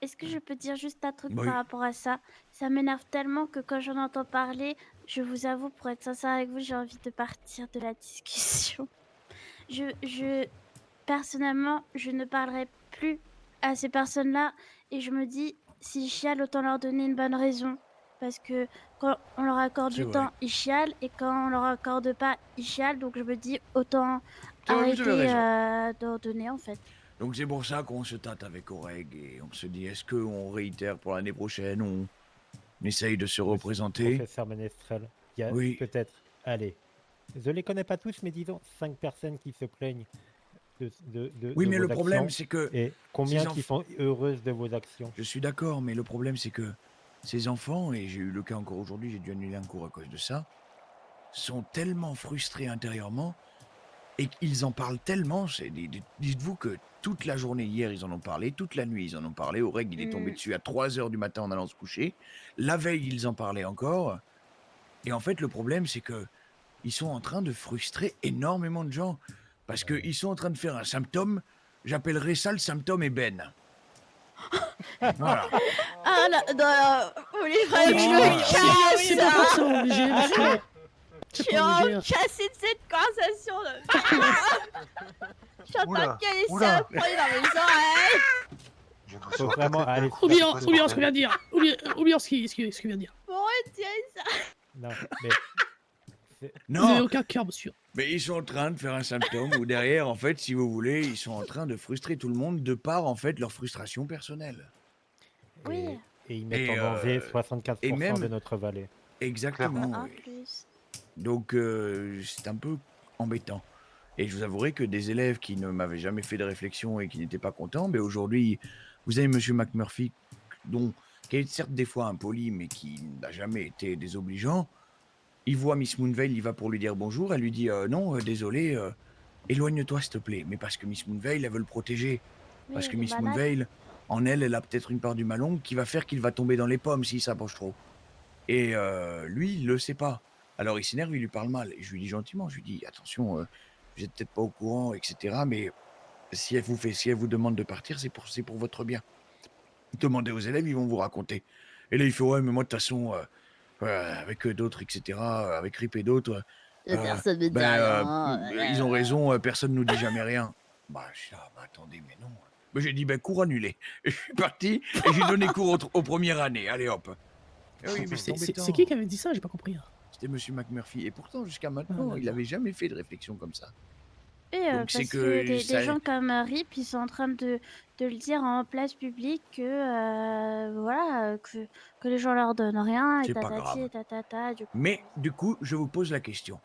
est-ce que je peux dire juste un truc
Oui.
par rapport à ça? Ça m'énerve tellement que quand j'en entends parler, je vous avoue, pour être sincère avec vous, j'ai envie de partir de la discussion. Personnellement, je ne parlerai plus à ces personnes-là et je me dis, s'ils chialent, autant leur donner une bonne raison. Parce que quand on leur accorde
C'est
du
vrai.
temps, ils chialent et quand on leur accorde pas, ils chialent. Donc je me dis, autant
C'est vrai, vous avez
arrêter d'en donner en fait.
Donc c'est pour ça qu'on se tâte avec Oreg et on se dit, est-ce qu'on réitère pour l'année prochaine, on essaye de se représenter?
Professeur Ménestrel, il y a
Oui.
peut-être, allez, je les connais pas tous, mais disons 5 personnes qui se plaignent de
Oui, mais
vos
le problème,
actions,
c'est que...
et combien
ces
qui sont heureuses de vos actions?
Je suis d'accord, mais le problème, c'est que ces enfants, et j'ai eu le cas encore aujourd'hui, j'ai dû annuler un cours à cause de ça, sont tellement frustrés intérieurement et qu'ils en parlent tellement. Dites-vous que toute la journée hier, ils en ont parlé, toute la nuit, ils en ont parlé. Oreg, il est tombé dessus à 3 h du matin en allant se coucher. La veille, ils en parlaient encore. Et en fait, le problème, c'est que ils sont en train de frustrer énormément de gens. Parce qu'ils sont en train de faire un symptôme, j'appellerais ça le symptôme ébène. Voilà.
Ah là, non, vous voulez vraiment que je
Ah,
me
c'est pas
casse?
forcément obligé, monsieur.
Je
C'est
suis
pas
en
obligé.
cassé de cette conversation là. Je suis en train de caler ça au premier dans mes oreilles.
Faut vraiment aller.
Oublions ce qu'il vient de dire. Oublions ce qu'il vient de dire.
Pour retirer ça.
Non, mais
Vous n'avez
Non,
aucun cœur, monsieur.
mais ils sont en train de faire un symptôme où derrière, en fait, si vous voulez, ils sont en train de frustrer tout le monde de par, en fait, leur frustration personnelle.
Oui.
et ils mettent
Et,
en danger
et
64%
même-
de notre vallée.
Exactement.
En
oui.
plus.
Donc, c'est un peu embêtant. Et je vous avouerai que des élèves qui ne m'avaient jamais fait de réflexion et qui n'étaient pas contents, mais aujourd'hui, vous avez Monsieur McMurphy, qui est certes des fois impoli, mais qui n'a jamais été désobligeant. Il voit Miss Moonveil, il va pour lui dire bonjour, elle lui dit non, désolé, éloigne-toi s'il te plaît. Mais parce que Miss Moonveil, elle veut le protéger.
Oui,
Parce que
elle est
Miss
malade.
Moonveil, en elle, elle a peut-être une part du malon qui va faire qu'il va tomber dans les pommes s'il s'approche trop. Et lui, il le sait pas. Alors il s'énerve, il lui parle mal. Et je lui dis gentiment, je lui dis attention, vous êtes peut-être pas au courant, etc. Mais si elle vous demande de partir, c'est pour votre bien. Demandez aux élèves, ils vont vous raconter. Et là, il fait ouais, mais moi de toute façon, avec d'autres, etc., avec Rip et d'autres,
Personne ne dit
ben,
rien.
ils ont raison, personne nous dit jamais rien. Bah, je dis, ah, bah, attendez, mais non. Mais j'ai dit, ben, cours annulé. Et je suis parti et j'ai donné cours aux premières années. Allez hop. Eh oui, mais c'est embêtant.
C'est qui avait dit ça? J'ai pas compris.
C'était Monsieur McMurphy. Et pourtant, jusqu'à maintenant,
Ah,
il n'avait jamais fait de réflexion comme ça.
Oui,
Donc, c'est
parce
que
que des
ça-
gens comme Rip, ils sont en train de le dire en place publique que voilà que les gens leur donnent rien et
C'est pas
tatati
grave.
et tatata. Du coup,
Mais du coup, je vous pose la question.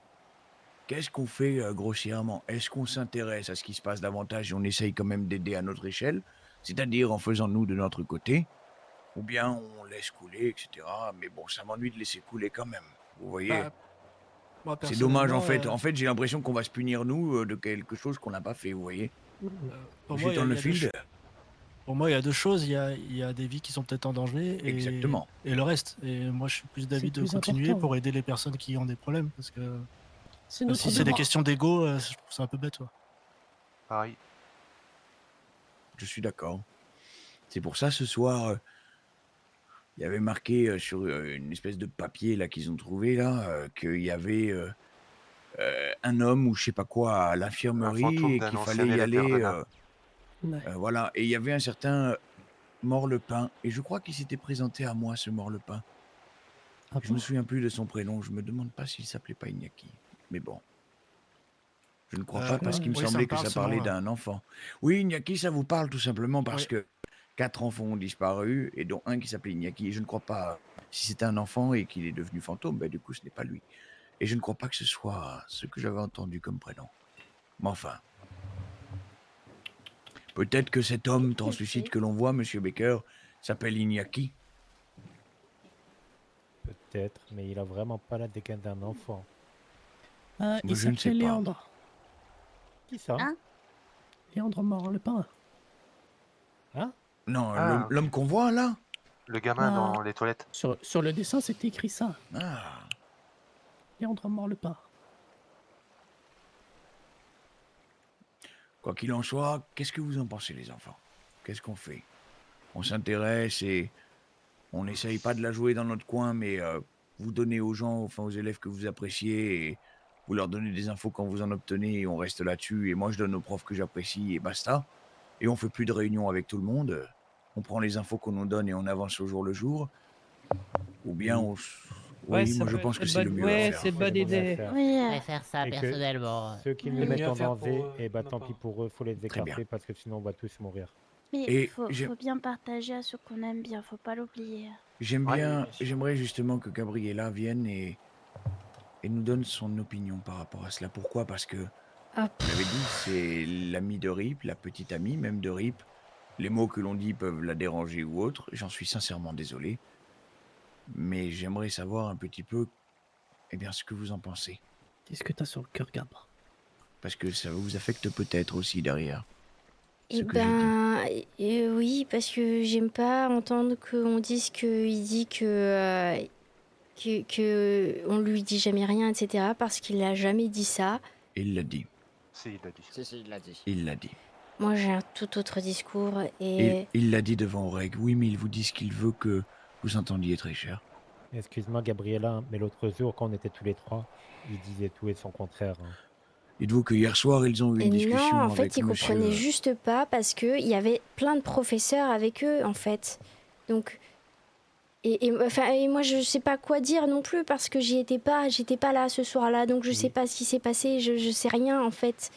Qu'est-ce qu'on fait grossièrement? Est-ce qu'on s'intéresse à ce qui se passe davantage et on essaye quand même d'aider à notre échelle, c'est-à-dire en faisant nous de notre côté, ou bien on laisse couler, etc. Mais bon, ça m'ennuie de laisser couler quand même. Vous voyez?
Bah,
Moi,
C'est dommage en
personnellement,
fait. En fait, j'ai l'impression qu'on va se punir nous de quelque chose qu'on n'a pas fait, vous voyez.
pour
Je
moi,
suis
il y a-
dans
il
le
y a deux
field.
ch- pour moi, il y a deux choses. Il y a des vies qui sont peut-être en danger
Exactement.
et le reste. Et moi, je suis plus
C'est
d'avis de
plus
continuer
important.
pour aider les personnes qui ont des problèmes. Parce que
C'est notre
si c'est des
devoir.
questions d'ego, je trouve ça un peu bête. Quoi.
Pareil.
Je suis d'accord. C'est pour ça ce soir, il y avait marqué sur une espèce de papier là qu'ils ont trouvé là qu'il y avait un homme ou je sais pas quoi à
Un
l'infirmerie
fantôme
et
d'un
qu'il
ancien
fallait y
électeur
aller.
d'Anna.
Ouais.
Voilà. Et il y avait un certain Morlepin. Et je crois qu'il s'était présenté à moi, ce Morlepin.
Ah
Je me
bon?
souviens plus de son prénom. Je me demande pas s'il s'appelait pas Iñaki. Mais bon. Je ne crois pas parce qu'il me
oui, ça
semblait
me
que
parle,
ça
ce
parlait
nom-là.
d'un enfant. Oui, Iñaki, ça vous parle tout simplement parce
Oui.
que 4 enfants ont disparu et dont un qui s'appelait Iñaki. Et je ne crois pas, si c'était un enfant et qu'il est devenu fantôme, ben du coup ce n'est pas lui. Et je ne crois pas que ce soit ce que j'avais entendu comme prénom. Mais enfin. Peut-être que cet homme translucide que l'on voit, Monsieur Baker, s'appelle Iñaki.
Peut-être, mais il a vraiment pas la dégaine d'un enfant.
Il
Je ne sais
s'appelait
pas.
Léandre.
Qui ça?
Hein?
Léandre Morlepin.
Hein?
Non,
Ah, ok.
l'homme qu'on voit là.
Le gamin
Ah.
dans les toilettes.
Sur le dessin, c'était écrit ça.
Ah.
Léandre Morlepin.
Quoi qu'il en soit, qu'est-ce que vous en pensez les enfants? Qu'est-ce qu'on fait? On s'intéresse et on n'essaye pas de la jouer dans notre coin, mais vous donnez aux gens, enfin aux élèves que vous appréciez, et vous leur donnez des infos quand vous en obtenez, et on reste là-dessus, et moi je donne aux profs que j'apprécie, et basta. Et on fait plus de réunions avec tout le monde, on prend les infos qu'on nous donne et on avance au jour le jour. Ou bien on...
Ouais,
Oui,
ça
moi je
peut
pense
être
que
une
c'est le
bonne-
mieux
ouais,
à faire.
c'est une bonne idée.
Oui,
Je vais faire ça
Et que
personnellement.
ceux qui
Oui.
nous mettent
Mieux à
en
faire
danger,
pour,
et bah
ma
tant
part.
pis pour eux, faut les
Très bien.
écarter parce que sinon on va tous mourir.
mais
Et
faut bien partager à ceux qu'on aime bien, faut pas l'oublier.
J'aime
Ouais,
bien,
bien sûr.
j'aimerais justement que Gabriella vienne et nous donne son opinion par rapport à cela. Pourquoi? Parce que,
Ah,
vous l'avez dit, c'est l'amie de Rip, la petite amie même de Rip. Les mots que l'on dit peuvent la déranger ou autre. J'en suis sincèrement désolé. Mais j'aimerais savoir un petit peu, eh bien, ce que vous en pensez.
Qu'est-ce que t'as sur le cœur, Gab?
Parce que ça vous affecte peut-être aussi derrière.
eh
Ce que j'ai dit.
ben, oui, parce que j'aime pas entendre qu'on dise qu'il dit que on lui dit jamais rien, etc. Parce qu'il a jamais dit ça.
Il l'a dit.
Si, il l'a dit.
Si, il l'a dit.
Il l'a dit.
Moi, j'ai un tout autre discours et
Il l'a dit devant Reg. Oui, mais il vous dit ce qu'il veut que vous entendiez, très cher.
Excuse-moi Gabriella, mais l'autre jour quand on était tous les trois, il disait tout et son contraire. Hein.
Dites-vous que hier soir, ils ont eu une discussion
non, en
avec
fait, ils
monsieur...
comprenaient juste pas parce que il y avait plein de professeurs avec eux, en fait. Donc, et moi, je sais pas quoi dire non plus parce que j'étais pas là ce soir-là, donc je sais pas ce qui s'est passé, je sais rien, en fait.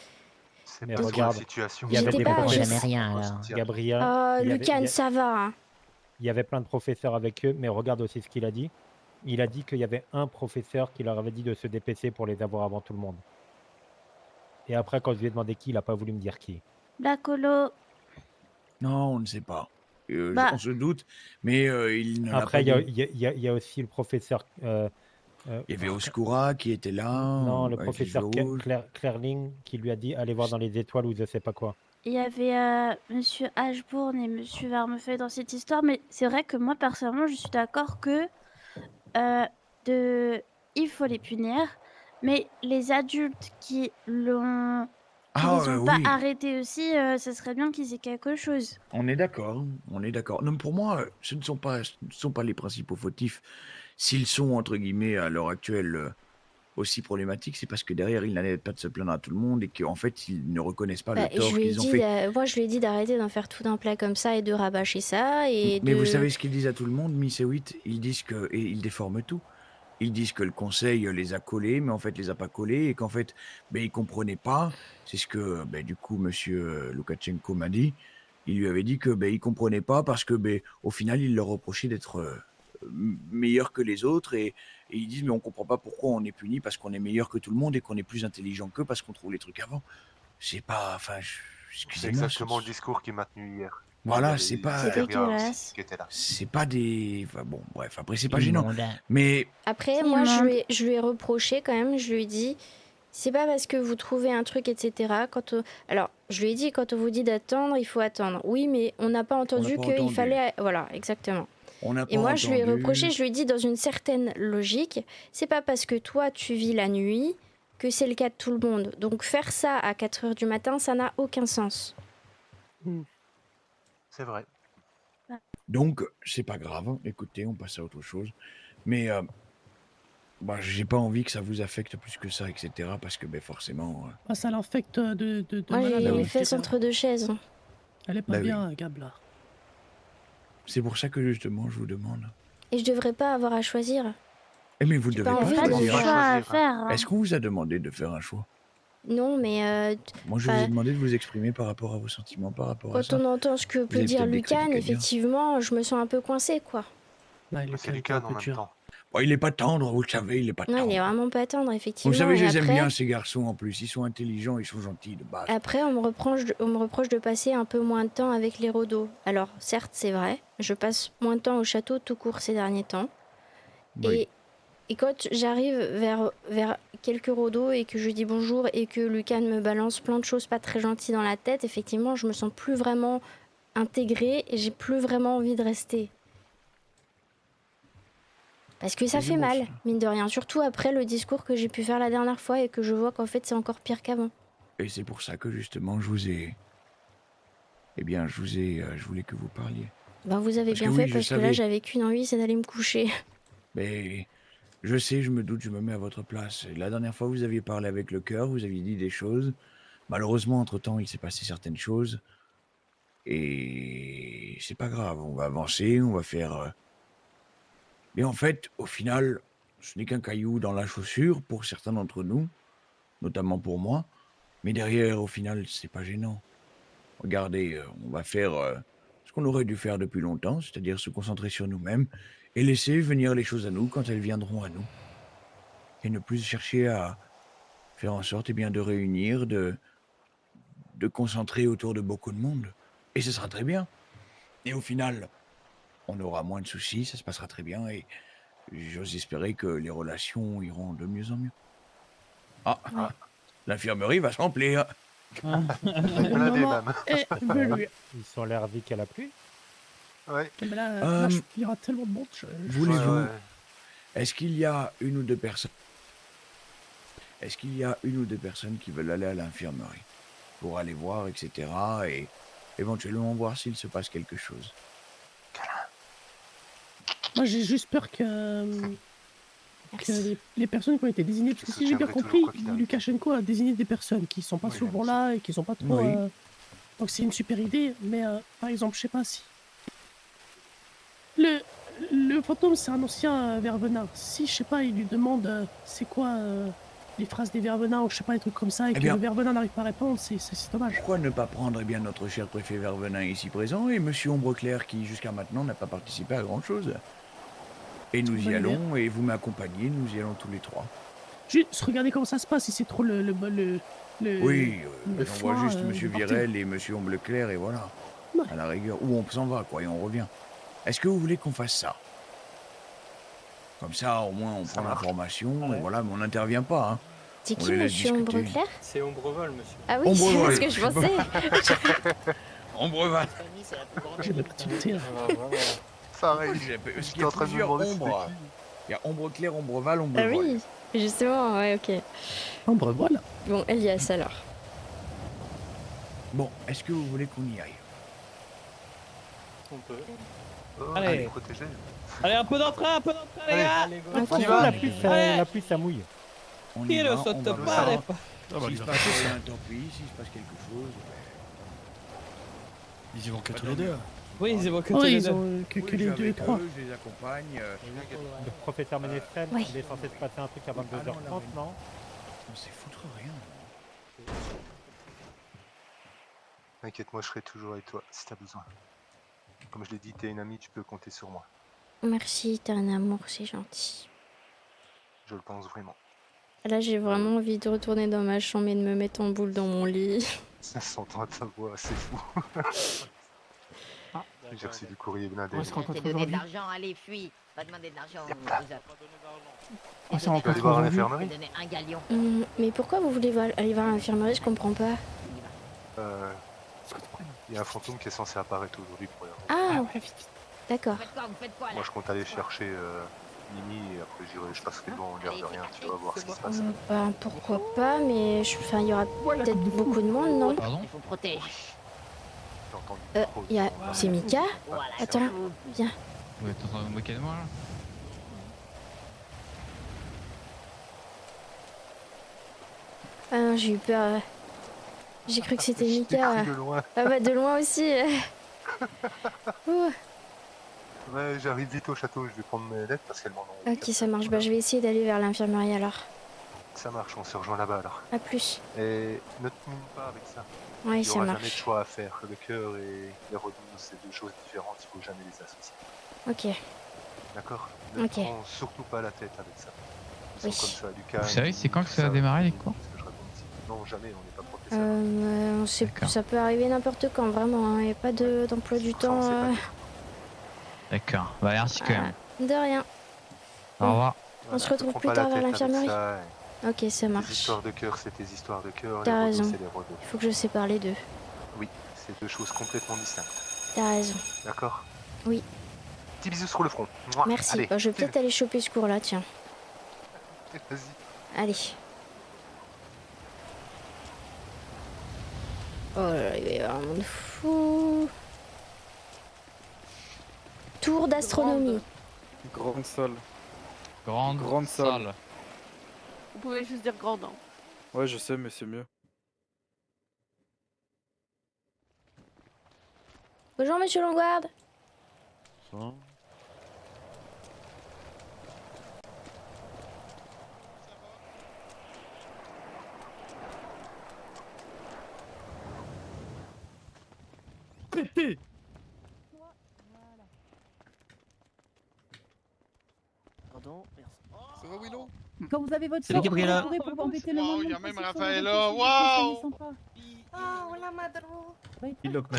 C'est
Mais
pas trop la
regarde,
situation.
il y avait
J'étais
des
pas-
Jamais
professeurs.
rien, alors.
Gabriella, il y avait-
Lucan,
il y a-
ça va. Hein.
il y avait plein de professeurs avec eux, mais regarde aussi ce qu'il a dit. Il a dit qu'il y avait un professeur qui leur avait dit de se dépêcher pour les avoir avant tout le monde. Et après, quand je lui ai demandé qui, il n'a pas voulu me dire qui.
Black Holo,
Non, on ne sait pas.
Bah.
On se doute, mais il ne l'a pas
Après,
dit.
il y a aussi le professeur.
Il y avait Oscura qui était là.
Non, le
avec les
professeur
cheveux rouges.
Clairling qui lui a dit allez voir dans les étoiles ou je sais pas quoi.
il y avait Monsieur Ashbourne et Monsieur Vermefeuille dans cette histoire, mais c'est vrai que moi, personnellement, je suis d'accord que il faut les punir, mais les adultes qui l'ont... qui
Ah,
les ont pas
oui.
arrêtés aussi, ça serait bien qu'ils aient quelque chose.
On est d'accord, on est d'accord. Non, pour moi, ce ne sont pas les principaux fautifs. S'ils sont, entre guillemets, à l'heure actuelle, aussi problématiques, c'est parce que derrière, ils n'arrêtent pas de se plaindre à tout le monde et qu'en fait, ils ne reconnaissent pas
Bah,
le tort
je lui ai
qu'ils ont
dit,
fait.
moi, je lui ai dit d'arrêter d'en faire tout d'un plat comme ça et de rabâcher ça et
Mais
de...
vous savez ce qu'ils disent à tout le monde, Miss Hewitt? Ils disent que... Et ils déforment tout. Ils disent que le conseil les a collés, mais en fait, les a pas collés, et qu'en fait, ils comprenaient pas. C'est ce que, du coup, monsieur Loukachenko m'a dit. Il lui avait dit que, il comprenait pas parce que, au final, il leur reprochait d'être meilleur que les autres, et ils disent, mais on comprend pas pourquoi on est puni parce qu'on est meilleur que tout le monde et qu'on est plus intelligent qu'eux parce qu'on trouve les trucs avant. C'est pas, enfin,
C'est
excusez-moi.
exactement le discours qu'il m'a tenu hier.
Voilà, c'est pas.
C'est dégueulasse.
C'est pas des. Enfin, bon, bref, après, c'est pas gênant. Mais.
Après,
C'est
moi,
immonde.
je lui ai reproché quand même. Je lui ai dit, c'est pas parce que vous trouvez un truc, etc. Alors, je lui ai dit, quand on vous dit d'attendre, il faut attendre. Oui, mais on n'a pas entendu
pas
qu'il
entendu.
fallait. Voilà, exactement.
On n'a
Et
pas
moi, je lui ai
entendu.
reproché, je lui ai dit, dans une certaine logique, c'est pas parce que toi, tu vis la nuit que c'est le cas de tout le monde. Donc, faire ça à 4 heures du matin, ça n'a aucun sens.
C'est vrai.
Donc, c'est pas grave. Écoutez, on passe à autre chose. Mais. Bah, j'ai pas envie que ça vous affecte plus que ça, etc. Parce que, ben, forcément.
Ah, ça l'infecte de
Moi,
malade.
j'ai
hein,
les
je
fesses
sais pas.
entre deux chaises. Hein.
Elle est pas
Bah oui.
bien, Gab, là.
C'est pour ça que, justement, je vous demande.
Et je devrais pas avoir à choisir.
Eh, mais vous
J'ai
devez
pas
pas
envie
Pas de
choisir.
choix à faire. hein.
Est-ce qu'on vous a demandé de faire un choix?
Non, mais
Moi, je vous ai
enfin,
demandé de vous exprimer par rapport à vos sentiments, par rapport à
quand
ça.
on entend ce que peut
avez
dire
peut-être des critiques
Lucan,
à dire.
effectivement, je me sens un peu coincée, quoi.
Ouais,
Mais c'est
Lucas était un
Lucan en
peu
même
dur.
temps.
Bon, il est pas tendre, vous le savez, il est pas
Non, il est
tendre.
vraiment pas tendre,
Vous
effectivement.
savez, je
Et
les aime
après,
bien, ces garçons, en plus. Ils sont intelligents, ils sont gentils, de base.
après on me reproche de passer un peu moins de temps avec les rodos. Alors, certes, c'est vrai, je passe moins de temps au château tout court ces derniers temps.
Oui.
Et quand j'arrive vers quelques rodos et que je dis bonjour et que Lucan me balance plein de choses pas très gentilles dans la tête, effectivement, je me sens plus vraiment intégrée et j'ai plus vraiment envie de rester. Parce que ça
Mais c'est
fait
bon,
mal,
ça.
mine de rien. Surtout après le discours que j'ai pu faire la dernière fois et que je vois qu'en fait c'est encore pire qu'avant.
Et c'est pour ça que, justement, je vous ai... Eh bien, je voulais que vous parliez.
Ben vous avez
Parce que
bien
oui,
fait
je
parce que là
savais.
j'avais qu'une envie, c'est d'aller me coucher.
Mais je sais, je me doute, je me mets à votre place. La dernière fois, vous aviez parlé avec le cœur, vous aviez dit des choses. Malheureusement, entre-temps, il s'est passé certaines choses. Et c'est pas grave, on va avancer, on va faire... Mais en fait, au final, ce n'est qu'un caillou dans la chaussure pour certains d'entre nous, notamment pour moi. Mais derrière, au final, c'est pas gênant. Regardez, on va faire ce qu'on aurait dû faire depuis longtemps, c'est-à-dire se concentrer sur nous-mêmes et laisser venir les choses à nous quand elles viendront à nous. Et ne plus chercher à faire en sorte de réunir, de concentrer autour de beaucoup de monde. Et ce sera très bien. Et au final, on aura moins de soucis, ça se passera très bien et j'ose espérer que les relations iront de mieux en mieux. Ah, l'infirmerie va se remplir.
Blindé,
Maman
même.
est venue.
Ils sont l'air ravis qu'elle a plu.
Ouais.
Mais là, il y aura tellement de monde.
Voulez-vous...
Ouais.
Est-ce qu'il y a une ou deux personnes... Est-ce qu'il y a une ou deux personnes qui veulent aller à l'infirmerie pour aller voir, etc. et éventuellement voir s'il se passe quelque chose?
Moi, j'ai juste peur que les personnes qui ont été désignées, parce que si j'ai bien compris, Lukashenko a désigné des personnes qui sont pas
Oui,
souvent là et qui sont pas trop...
Oui.
Donc c'est une super idée, mais par exemple, je sais pas si... Le fantôme, c'est un ancien Vervenin. Si, je sais pas, il lui demande c'est quoi les phrases des Vervenins ou je sais pas, des trucs comme ça, et que
bien-
le Vervenin n'arrive pas à répondre, c'est dommage.
Pourquoi ne pas prendre notre cher préfet Vervenin ici présent et monsieur Ombreclair qui jusqu'à maintenant n'a pas participé à grand chose? Et nous y
Bonne idée.
allons et vous m'accompagnez, nous y allons tous les trois.
Juste regardez comment ça se passe, si c'est trop le
Oui,
le
j'envoie
foin,
juste monsieur
le parti.
Virel et monsieur Ombreclair et voilà.
Ouais.
À la rigueur, ou on s'en va quoi et on revient. Est-ce que vous voulez qu'on fasse ça? Comme ça, au moins, on prend l'information, et voilà, mais on n'intervient pas, hein.
C'est
On
qui,
les laisse
monsieur
discuter.
Ombreclair?
C'est Ombreval, monsieur.
Ah oui, c'est
Ombreval.
ce que je pensais.
Ombreval.
J'ai même pas tilté, là.
Pareil.
Parce
J'étais
qu'il y a
en train de me
plusieurs
demander c'était
ombres.
qui.
Il y a Ombreclair, Ombreval,
Ah
Ombreval.
oui, justement, ouais, ok.
Ombre, voilà.
Bon, Elias alors.
Bon, est-ce que vous voulez qu'on y aille?
On peut.
Oh,
Allez.
allez, protégez.
Allez, un peu d'entrain, les
Allez.
gars.
Allez, go.
Ok.
Franchement, la pluie, ça mouille.
On y
Qui
va,
ne saute
on va
pas,
voir.
les
Ah bah,
S'il
ils
se
vont
passe
tous,
rien, tant pis. S'il se passe quelque chose,
ils y vont que tous les deux.
Oui, ils évoquent tous
Oui,
les
ils
deux.
ont que
oui,
les
je
deux
vais
et
avec
trois.
eux, je les accompagne.
Le professeur Ménestrel,
Oui.
il est censé se passer un truc à 22h30, non?
On sait foutre rien.
T'inquiète, moi je serai toujours avec toi si t'as besoin. Comme je l'ai dit, t'es une amie, tu peux compter sur moi.
Merci, t'as un amour, c'est gentil.
Je le pense vraiment.
Là, j'ai vraiment envie de retourner dans ma chambre et de me mettre en boule dans mon lit.
Ça s'entend à ta voix, c'est fou. J'ai reçu du courrier blindé.
On se rencontre
T'es donné de
aujourd'hui.
l'argent, allez, fuis. Va demander de l'argent aux autres.
On se
Tu vas
rencontre
aller voir à
aujourd'hui.
l'infirmerie.
T'es donné un galion.
Mais pourquoi vous voulez aller voir l'infirmerie? Je comprends pas.
Il y a un fantôme qui est censé apparaître aujourd'hui pour les
Ah,
Ouais, vite.
d'accord.
Vous faites quoi là?
Moi je compte aller chercher Mimi et après je passerai devant, on regarde rien, tu vas voir ce qui se passe.
Bah, pourquoi pas, mais enfin, il y aura peut-être beaucoup de monde, non?
Il faut protéger.
J'ai entendu trop de
Il y a...
monde.
C'est Mika?
Voilà,
Attends, viens.
Ouais, t'es en train de moquer de moi là?
Ah non, j'ai eu peur. J'ai cru que c'était
Je t'ai
Mika.
cru de loin.
Ah bah, de loin aussi. Ouh.
Ouais, j'arrive vite au château, je vais prendre mes lettres parce qu'elles m'en ont.
Ok, ça marche. Bah, je vais essayer d'aller vers l'infirmerie alors.
Ça marche, on se rejoint là-bas alors.
À plus.
Et ne te mine pas avec ça.
Oui,
Il y
ça
aura jamais de
marche.
choix à faire. Le cœur et les redoubles, c'est deux choses différentes, il faut jamais les associer.
Ok.
D'accord? Ne
Ok.
prends surtout pas la tête avec ça. Ils
Oui.
sont comme ça, Lucas.
Vous savez, c'est quand que ça a démarré les cours?
Ce que je raconte ici. Non, jamais, on n'est pas professeur.
On sait, ça peut arriver n'importe quand, vraiment. Il n'y a pas d'emploi du temps.
D'accord, bah merci quand même.
De rien.
Au revoir.
On se retrouve plus tard vers l'infirmerie. Ok, ça
Tes
marche.
histoires de cœur, c'est tes histoires de cœur.
T'as
Les
raison.
redoubles, c'est les redoubles.
Il faut que je sépare les deux.
Oui, c'est deux choses complètement distinctes.
T'as raison.
D'accord?
Oui.
Petit bisou sur le front. Mouah.
Merci.
Allez,
Bah, je vais peut-être aller choper ce cours-là, tiens.
vas-y.
Allez. Oh là là, il va y avoir un monde fou. Tour d'astronomie.
Grande salle.
Grande salle.
Vous pouvez juste dire grande. Hein.
Ouais, je sais, mais c'est mieux.
Bonjour, monsieur Longuard.
Pété.
Pardon, merci.
Ça va, Willow?
Quand vous avez votre
Salut,
sort,
Gabriela.
vous courez pour embêter le
Waouh,
monde
il y a
de
même
procession
Raffaella,
de procession,
waouh.
ça descend pas.
Oh, la madro.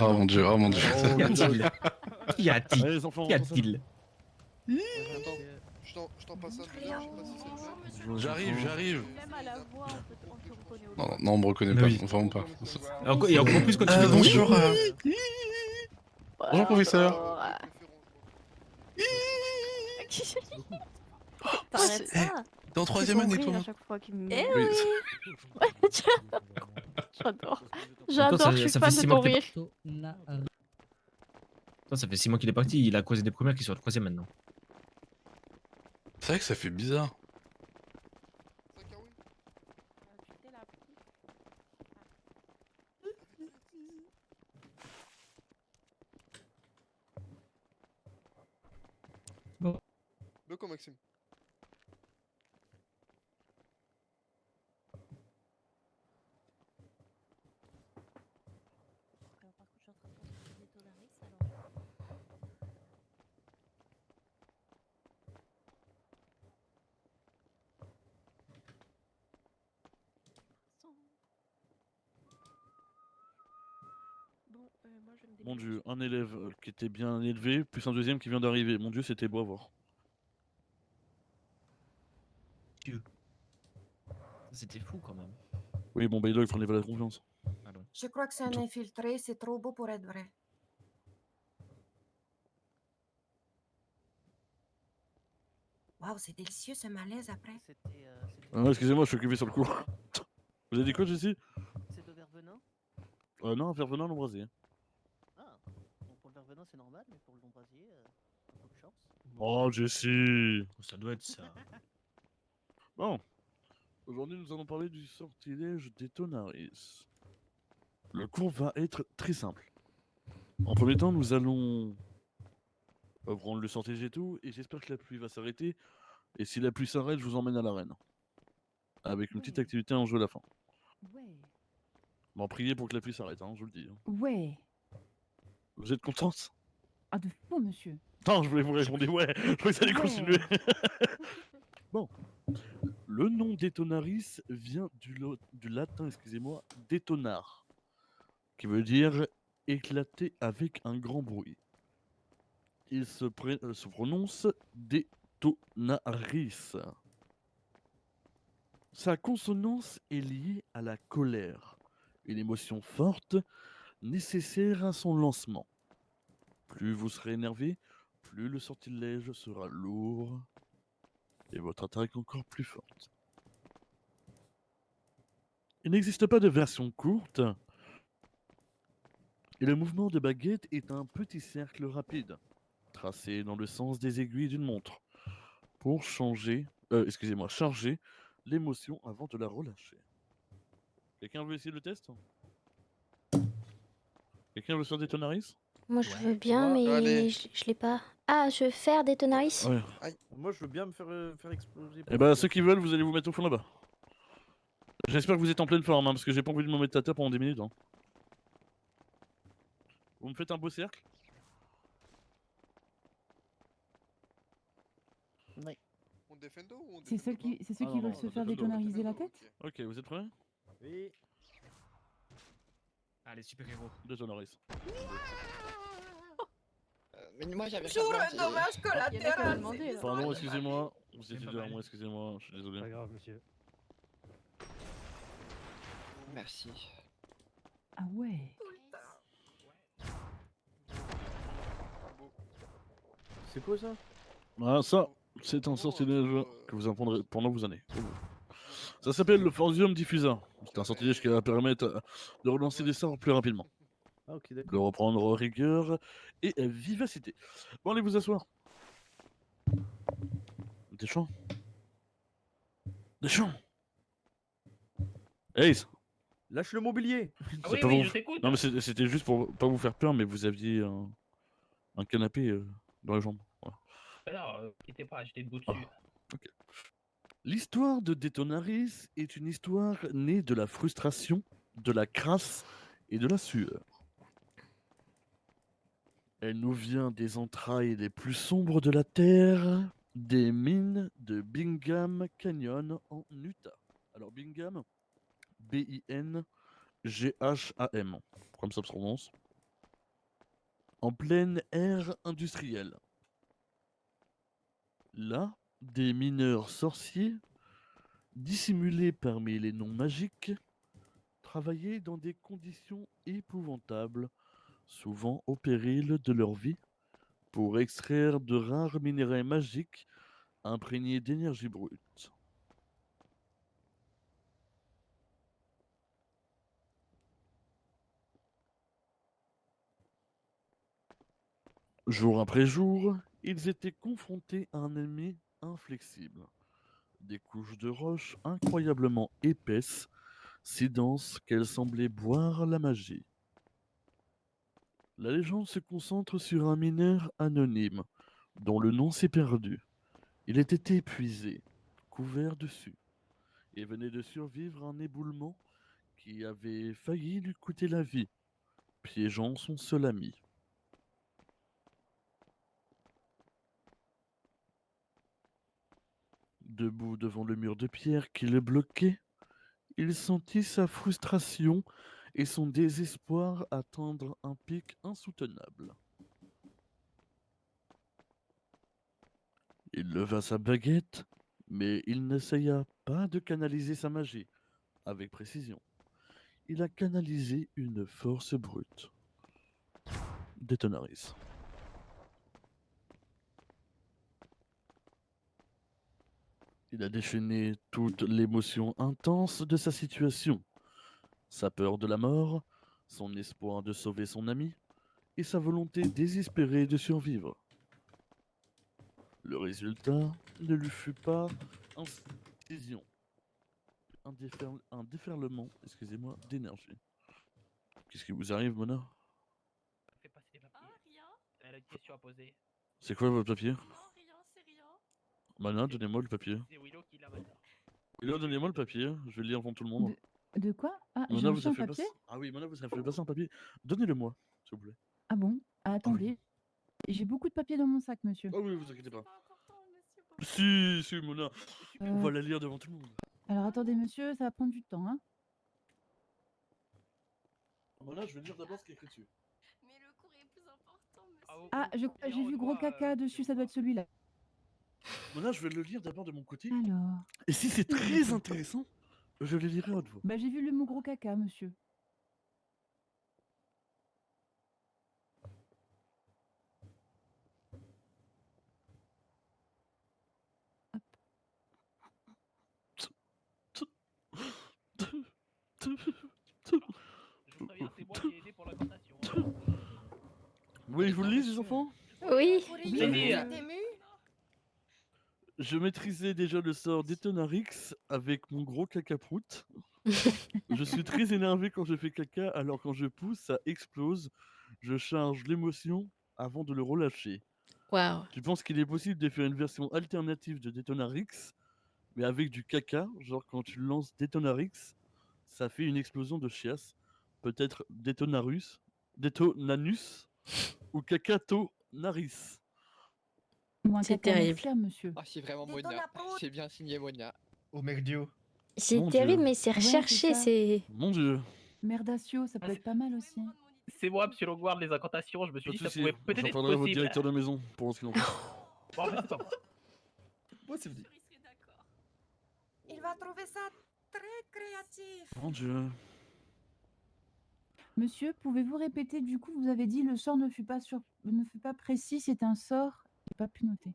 Oh mon dieu, oh mon dieu.
Qu'y a-t-il? Qu'y a-t-il?
Allez, les enfants,
Qu'y a-t-il?
Attends, je t'en passe un déjà, je sais pas si c'est le même.
J'arrive.
Même à la voix, on te reconnaît.
Non, non, on me reconnaît pas,
Oui.
vraiment pas.
Et encore plus quand tu fais
Bonjour.
Oui.
Bonjour, professeur.
T'arrêtes ça.
T'es en troisième année, toi?
À chaque fois qu'il me...
Oui.
J'adore. J'adore, je suis fan de ton rire.
Ça fait 6 mois qu'il est parti, il a causé des premières qui sont en troisième maintenant.
C'est vrai que ça fait bizarre.
De quoi, Maxime?
Mon dieu, un élève qui était bien élevé, plus un deuxième qui vient d'arriver. Mon dieu, c'était beau à voir.
C'était fou quand même.
Oui, bon, bah là, il faut enlever la confiance.
Je crois que c'est un infiltré, c'est trop beau pour être vrai. Waouh, c'est délicieux ce malaise après.
Ah, excusez-moi, je suis occupé sur le coup. Vous avez dit quoi, Jessie?
C'est de vervenin?
Non, un vervenin l'embrasier.
Ah, bon, pour le vervenin c'est normal, mais pour le lombrasier, un peu de chance.
Oh, Jessie!
Ça doit être ça.
Bon. Aujourd'hui, nous allons parler du sortilège Detonaris. Le cours va être très simple. En premier temps, nous allons prendre le sortilège et tout, et j'espère que la pluie va s'arrêter. Et si la pluie s'arrête, je vous emmène à l'arène. Avec une petite activité en jeu à la fin.
Ouais.
Bon, priez pour que la pluie s'arrête, hein, je vous le dis.
Ouais.
Vous êtes contente?
Ah, de fou, monsieur.
Non, je voulais vous répondre ouais, je voulais que ça allait
Ouais.
continuer. Bon. Le nom Detonaris vient du latin, excusez-moi, detonar, qui veut dire éclater avec un grand bruit. il se prononce Detonaris. Sa consonance est liée à la colère, une émotion forte nécessaire à son lancement. Plus vous serez énervé, plus le sortilège sera lourd et votre attaque encore plus forte. Il n'existe pas de version courte et le mouvement de baguette est un petit cercle rapide, tracé dans le sens des aiguilles d'une montre, pour charger l'émotion avant de la relâcher. Quelqu'un veut essayer le test? Quelqu'un veut faire des Detonaris?
Moi, je veux bien, mais
Allez.
je l'ai pas. Ah, je veux faire des Detonaris.
Ouais.
Moi, je veux bien me faire exploser.
Eh bah, ceux qui veulent, vous allez vous mettre au fond là-bas. J'espère que vous êtes en pleine forme, hein, parce que j'ai pas envie de me mettre à terre pendant 10 minutes. Hein. Vous me faites un beau cercle?
Oui.
On défendo ou on
C'est ceux qui,
Ah non,
veulent
non,
se
on
faire
défendo,
détonariser la tête?
Ok, vous êtes prêts?
Oui.
Allez, super-héros.
Detonaris.
Mais moi j'avais
Sur le dommage collatéral.
Pardon, excusez-moi. Vous étiez derrière moi, excusez-moi, je suis désolé.
Pas grave, monsieur.
Merci.
Ah ouais.
C'est quoi ça?
Ah, ça, c'est un sortilège que vous apprendrez pendant vos années. Ça s'appelle le Forzium Diffuser. C'est un sortilège qui va permettre de relancer des sorts plus rapidement.
Ah, ok,
De
d'accord.
reprendre rigueur et vivacité. Bon, allez vous asseoir. Deschamps. Deschamps. Ace.
Lâche le mobilier.
C'est pas vous- Non, mais c'était juste pour pas vous faire peur, mais vous aviez un canapé dans la jambe. Voilà.
Alors, inquiétez pas, j'étais debout dessus.
Ok. L'histoire de Detonaris est une histoire née de la frustration, de la crasse et de la sueur. Elle nous vient des entrailles les plus sombres de la Terre, des mines de Bingham Canyon en Utah. Alors Bingham, B-I-N-G-H-A-M, comme ça se prononce, en pleine ère industrielle. Là, des mineurs sorciers, dissimulés parmi les noms magiques, travaillaient dans des conditions épouvantables, souvent au péril de leur vie, pour extraire de rares minéraux magiques imprégnés d'énergie brute. Jour après jour, ils étaient confrontés à un ennemi inflexible. Des couches de roches incroyablement épaisses, si denses qu'elles semblaient boire la magie. La légende se concentre sur un mineur anonyme, dont le nom s'est perdu. Il était épuisé, couvert de suie, et venait de survivre à un éboulement qui avait failli lui coûter la vie, piégeant son seul ami. Debout devant le mur de pierre qui le bloquait, il sentit sa frustration et son désespoir atteindre un pic insoutenable. Il leva sa baguette, mais il n'essaya pas de canaliser sa magie avec précision. Il a canalisé une force brute. Detonaris. Il a déchaîné toute l'émotion intense de sa situation. Sa peur de la mort, son espoir de sauver son ami, et sa volonté désespérée de survivre. Le résultat ne lui fut pas une décision, un déferlement, excusez-moi, d'énergie. Qu'est-ce qui vous arrive, Mona?
Fais passer les papiers. Elle a une question à poser.
C'est quoi votre papier?
Non, rien, c'est rien.
Mona, donnez-moi le papier.
C'est Willow qui l'a maintenant.
Willow, donnez-moi le papier, je vais le lire devant tout le monde.
De quoi? Ah, j'ai
Mona,
reçu
vous
un
avez fait
papier?
passer... Ah oui, Mona, vous avez fait passer un papier. Donnez-le-moi, s'il vous plaît.
Ah bon? Ah, attendez. J'ai beaucoup de papier dans mon sac, monsieur.
Oh oui, vous inquiétez pas. Si, Mona. On va
Euh,
la lire devant tout le monde.
Alors attendez, monsieur, ça va prendre du temps, hein.
Mona, je vais lire d'abord ce qui est écrit dessus.
Mais le cours est plus important, monsieur.
Ah
Ah, j'ai vu gros caca dessus, ça doit être celui-là.
Bon, là, je vais le lire d'abord de mon côté.
Alors.
Et si c'est très intéressant, je le lirai à haute voix.
Bah, j'ai vu le mot gros caca, monsieur.
Je vous préviens, c'est moi qui ai aidé pour l'incantation.
Vous voulez que je vous le lise, les enfants?
Oui.
Je maîtrisais déjà le sort d'Etonarix avec mon gros cacaprout. Je suis très énervé quand je fais caca, alors quand je pousse, ça explose. Je charge l'émotion avant de le relâcher.
Waouh.
Tu penses qu'il est possible de faire une version alternative de Detonarix, mais avec du caca, genre quand tu lances Detonarix, ça fait une explosion de chiasse. Peut-être Detonanus ou Cacatonaris.
Ou un
C'est
caca
terrible.
Mercia, monsieur.
Ah, c'est vraiment Monia. J'ai bien signé Monia.
Au merdio.
C'est
Mon
terrible,
Dieu.
mais c'est
Ouais,
recherché,
c'est ça.
c'est.
Mon Dieu.
Merdacio, ça peut être pas mal aussi.
C'est moi, monsieur Longward, les incantations. Je me suis
Pas
dit
de
que ça
soucis,
pouvait peut-être
j'en
être
parlerai à votre
possible.
directeur de maison pour ce qu'il en pense.
Bon, en fait, c'est pas moi.
Moi, c'est dit.
Il va trouver ça très créatif.
Mon Dieu.
Monsieur, pouvez-vous répéter, du coup, vous avez dit le sort ne fut pas précis, c'est un sort. J'ai pas pu noter.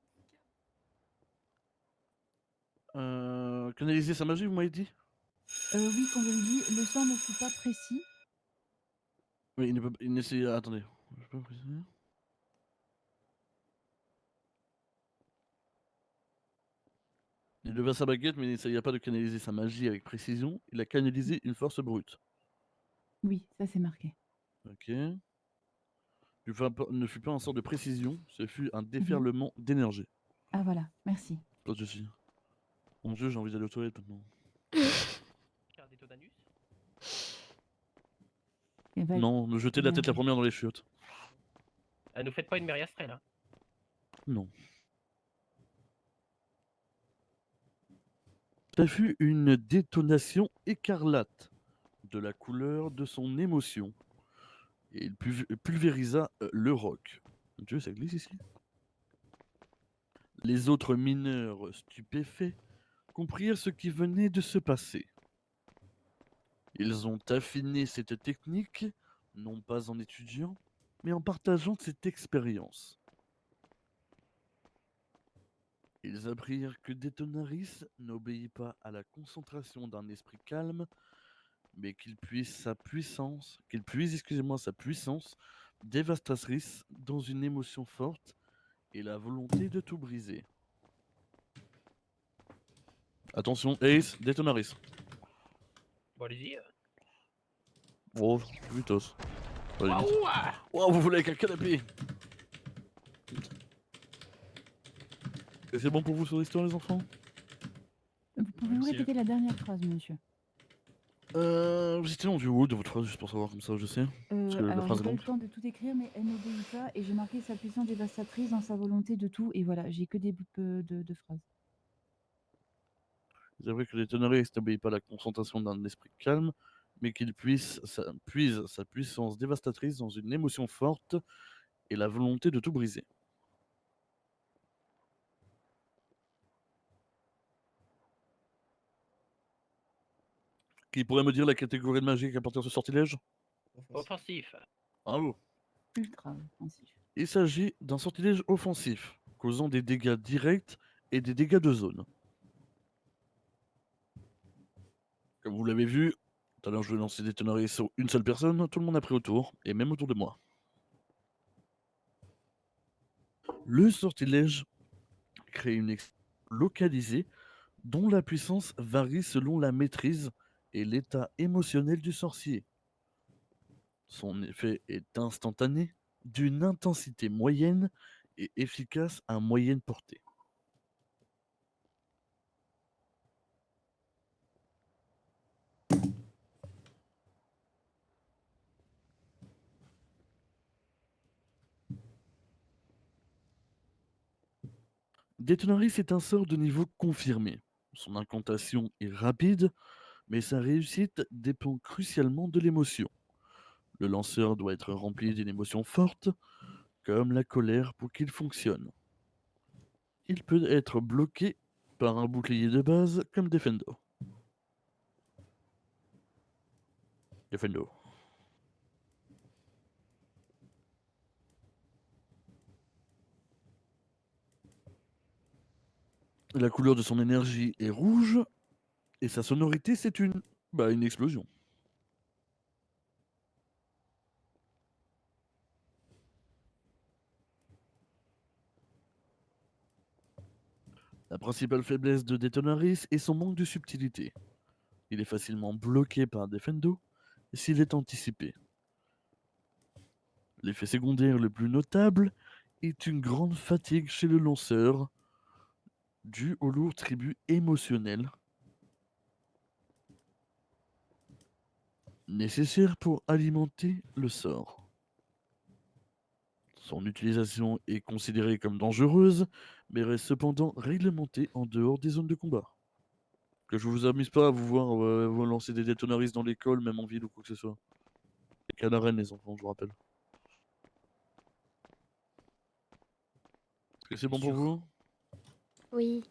Canaliser sa magie, vous m'avez dit?
Oui, quand vous dit le sort ne fut pas précis.
Oui, il n'essaye. Attendez. Je peux préciser. Il leva sa baguette, mais il n'essaya pas de canaliser sa magie avec précision. Il a canalisé une force brute.
Oui, ça c'est marqué.
Ok. Ne fut pas un sort de précision, ce fut un déferlement d'énergie.
Ah voilà, merci.
Pas de soucis. Mon Dieu, j'ai envie d'aller aux toilettes maintenant.
Car des Todanus.
Eh ben,
Non, me jeter la tête la première dans les chiottes.
Ne faites pas une Mériastrelle, hein.
Non. Ça fut une détonation écarlate de la couleur de son émotion. Et il pulvérisa le roc. Mon Dieu, ça glisse ici. Les autres mineurs stupéfaits comprirent ce qui venait de se passer. Ils ont affiné cette technique, non pas en étudiant, mais en partageant cette expérience. Ils apprirent que Detonaris n'obéit pas à la concentration d'un esprit calme, mais qu'il puise sa puissance dévastatrice dans une émotion forte et la volonté de tout briser. Attention, Ace, Detonaris.
Bon, allez-y.
Oh, putos.
Waouh!
Wow, vous voulez avec un canapé? Et c'est bon pour vous sur l'histoire, les enfants?
Vous pouvez-vous répéter la dernière phrase, monsieur?
Vous étiez rendu où de votre phrase, juste pour savoir, comme ça je sais? Parce que la
Alors,
phrase
j'ai
est
pas eu
longue.
le temps de tout écrire, mais elle n'obéit pas, et j'ai marqué sa puissance dévastatrice dans sa volonté de tout, et voilà, j'ai que des bouts de phrases.
C'est vrai que les Detonaris n'obéit pas à la concentration d'un esprit calme, mais qu'il puise sa puissance dévastatrice dans une émotion forte et la volonté de tout briser. Qui pourrait me dire la catégorie de magie qui appartient à ce sortilège?
Offensif.
Bravo.
Ultra offensif.
Il s'agit d'un sortilège offensif, causant des dégâts directs et des dégâts de zone. Comme vous l'avez vu, tout à l'heure je vais lancer des Detonaris sur une seule personne, tout le monde a pris autour, et même autour de moi. Le sortilège crée une localisée dont la puissance varie selon la maîtrise et l'état émotionnel du sorcier. Son effet est instantané, d'une intensité moyenne et efficace à moyenne portée. Detonaris est un sort de niveau confirmé. Son incantation est rapide, mais sa réussite dépend crucialement de l'émotion. Le lanceur doit être rempli d'une émotion forte, comme la colère pour qu'il fonctionne. Il peut être bloqué par un bouclier de base comme Defendo. Defendo. La couleur de son énergie est rouge et sa sonorité c'est une explosion. La principale faiblesse de Detonaris est son manque de subtilité. Il est facilement bloqué par Defendo s'il est anticipé. L'effet secondaire le plus notable est une grande fatigue chez le lanceur, due au lourd tribut émotionnel nécessaire pour alimenter le sort. Son utilisation est considérée comme dangereuse, mais reste cependant réglementée en dehors des zones de combat. Que je vous amuse pas à vous voir vous lancer des détonaristes dans l'école, même en ville ou quoi que ce soit. Et qu'à l'arène, les enfants, je vous rappelle. Est-ce que c'est bon pour vous?
Oui.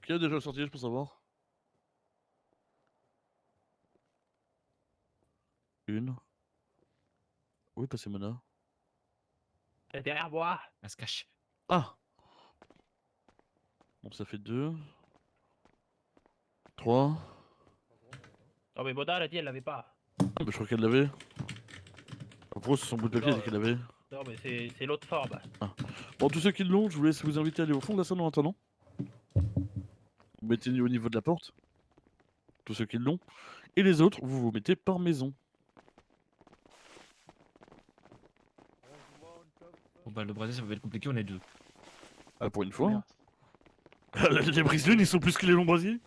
Qui a déjà le sortilège pour savoir? Une. Où est passé Mona?
Elle est derrière moi.
Elle se cache.
Ah! Bon, ça fait 2. 3.
Non mais Boda, elle a dit elle l'avait pas.
Ah, bah, je crois qu'elle l'avait. Pourquoi sur son bout de papier,
Non,
c'est qu'elle l'avait?
Non mais c'est l'autre forme.
Bon, tous ceux qui l'ont, je vous laisse vous inviter à aller au fond de la salle en attendant. Vous mettez au niveau de la porte. Tous ceux qui l'ont. Et les autres, vous vous mettez par maison.
Bon bah le brasier ça va être compliqué, on est deux.
Ah, pour une fois. Les brise-lunes, ils sont plus que les longs brasiers.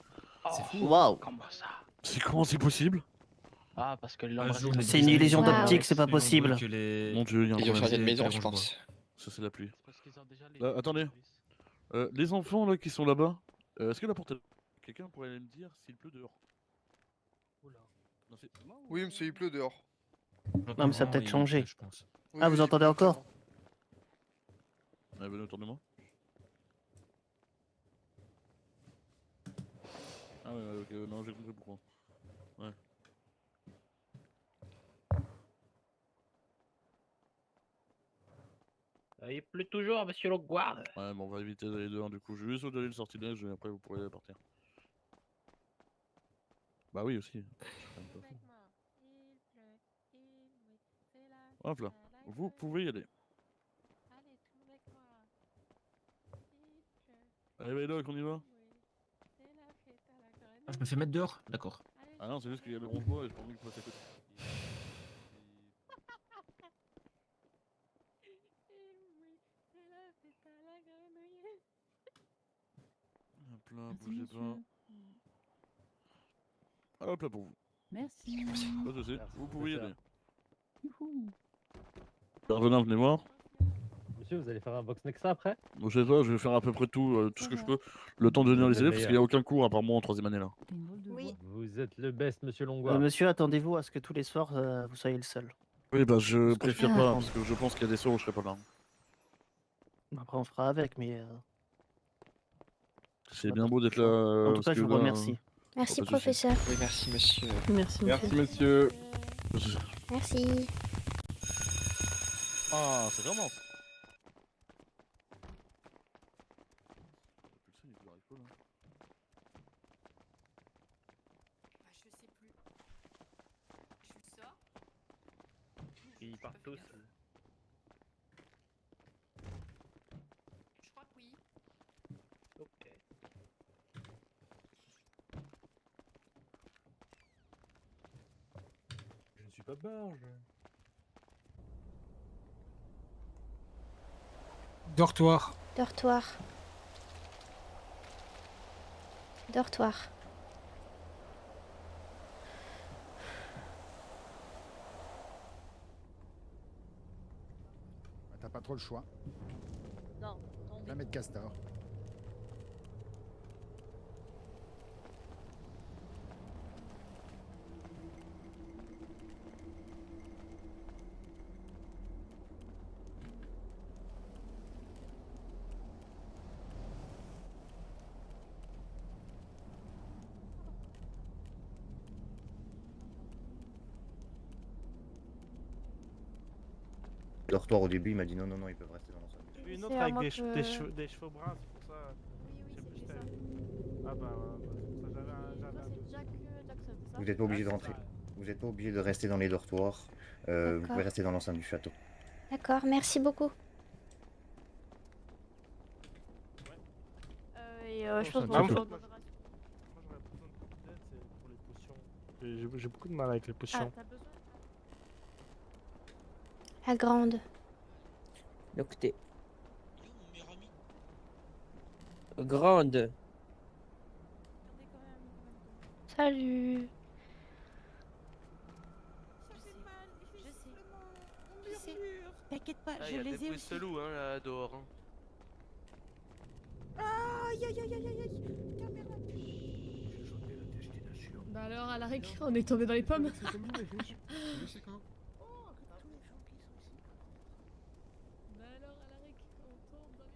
C'est fou.
Waouh.
Comment ça?
C'est comment c'est possible?
Ah parce que
C'est une illusion
Wow.
d'optique, c'est pas possible.
Mon dieu, il y a un
Ils ont
problème.
changé de
C'est
maison,
très
je
bon,
pense.
Ça, c'est la pluie. Attendez. Les enfants là qui sont là-bas, est-ce que la porte est... Quelqu'un pourrait aller me dire s'il pleut dehors? Non, c'est-
Oui, monsieur, il pleut dehors.
Non, mais ça a peut-être changé.
Je pense.
Oui,
Ah,
oui,
vous
j'ai
entendez
plein
encore?
Venez autour de moi. Ah ouais, ok, non, j'ai compris pourquoi. Ouais.
Il pleut toujours, monsieur Longguard.
Ouais, bon, on va éviter d'aller dehors du coup. Je vais juste vous donner le sortilège et après vous pourrez partir. Bah oui, aussi. Hop là, vous pouvez y aller. Allez, là, qu'on y va.
Ah, je me fais mettre dehors? D'accord.
Ah non, c'est juste qu'il y a le ronge-bois et j'ai pas envie qu'il passe à côté. Hop là,
Merci,
bougez
monsieur.
pas. Ah, hop là pour vous.
Merci.
Pas de soucis, vous pouvez y aller.
Youhou.
Revenez, venez voir.
Monsieur, vous allez faire un box Nexa après?
Bon, je sais pas, je vais faire à peu près tout, tout ce que je peux. Le temps de venir les élèves, parce qu'il n'y a aucun cours à part moi en 3ème année là.
Oui.
Vous êtes le best, monsieur Longua.
Monsieur, attendez-vous à ce que tous les soirs, vous soyez le seul.
Oui, bah je
Parce que
préfère
je
pas,
comprends.
parce que je pense qu'il y a des soirs où je serai pas là.
Après, on fera avec, mais...
C'est bien beau d'être là.
En tout
parce
cas, je
que
vous
là,
remercie.
Merci,
pas de soucis.
professeur.
Oui, merci, monsieur.
Merci,
Merci, monsieur.
Merci.
Ah, c'est vraiment.
Ils partent tous.
Je crois que oui.
Ok.
Je ne suis pas barge.
Dortoir.
Dortoir. Dortoir.
T'as pas trop le choix.
Non,
Va mettre Castor.
dortoir au début, il m'a dit non, non, non, ils peuvent rester dans l'ensemble.
Une
C'est
autre
à
avec
moi
des,
que-
des cheveux bruns, c'est pour ça. Je sais plus c'était. Ah bah, c'est pour ça j'avais un doute.
Vous n'êtes pas obligé de rentrer. Vous n'êtes pas obligé de rester dans les dortoirs. Vous
D'accord.
pouvez rester dans l'enceinte du château.
D'accord, merci beaucoup. Je pense
Moi,
qu'on
j'aurais
peut-
besoin d'aide, c'est pour les potions. J'ai beaucoup de mal avec les potions.
La grande.
Nocté. Grande.
Salut.
T'inquiète pas,
Ah,
je
y a
les
des
ai
bruits
aussi.
chelous hein, là dehors. Hein.
Aïe aïe aïe aïe aïe aïe. Putain, merde.
Bah alors, à la récré, on est tombé dans les pommes. Bah alors, à la récré, on tombe dans les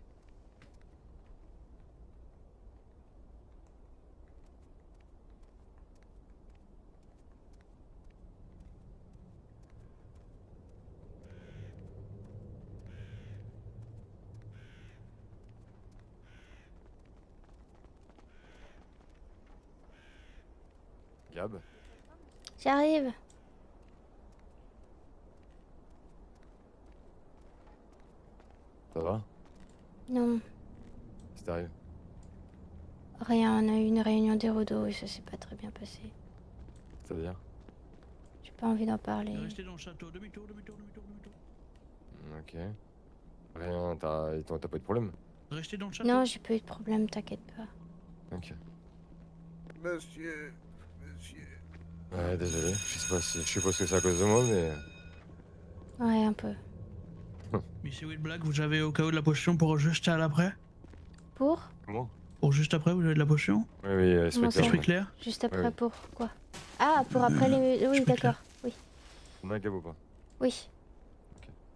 Gab,
J'arrive.
ça va?
Non,
Qu'est-ce qui t'arrive?
rien, on a eu une réunion des Rodos et ça s'est pas très bien passé.
C'est-à-dire?
J'ai pas envie d'en parler.
Restez dans le château, demi-tour, demi-tour, demi-tour, demi-tour.
Ok. Rien, t'as pas eu de problème?
Restez dans le château.
Non, j'ai pas eu de problème, t'inquiète pas.
Ok.
Monsieur.
Ouais, désolé. Je suppose que c'est à cause de moi, mais.
Ouais, un peu.
Mais c'est Will Black, vous avez au cas où de la potion pour juste à l'après?
Pour?
Comment?
Pour juste après, vous avez de la potion?
Oui, oui,
Comment ça
esprit
clair.
Juste après
Oui, oui.
pour quoi? Ah, pour après les... Oui, d'accord. Oui.
On a un Gab ou pas?
Oui.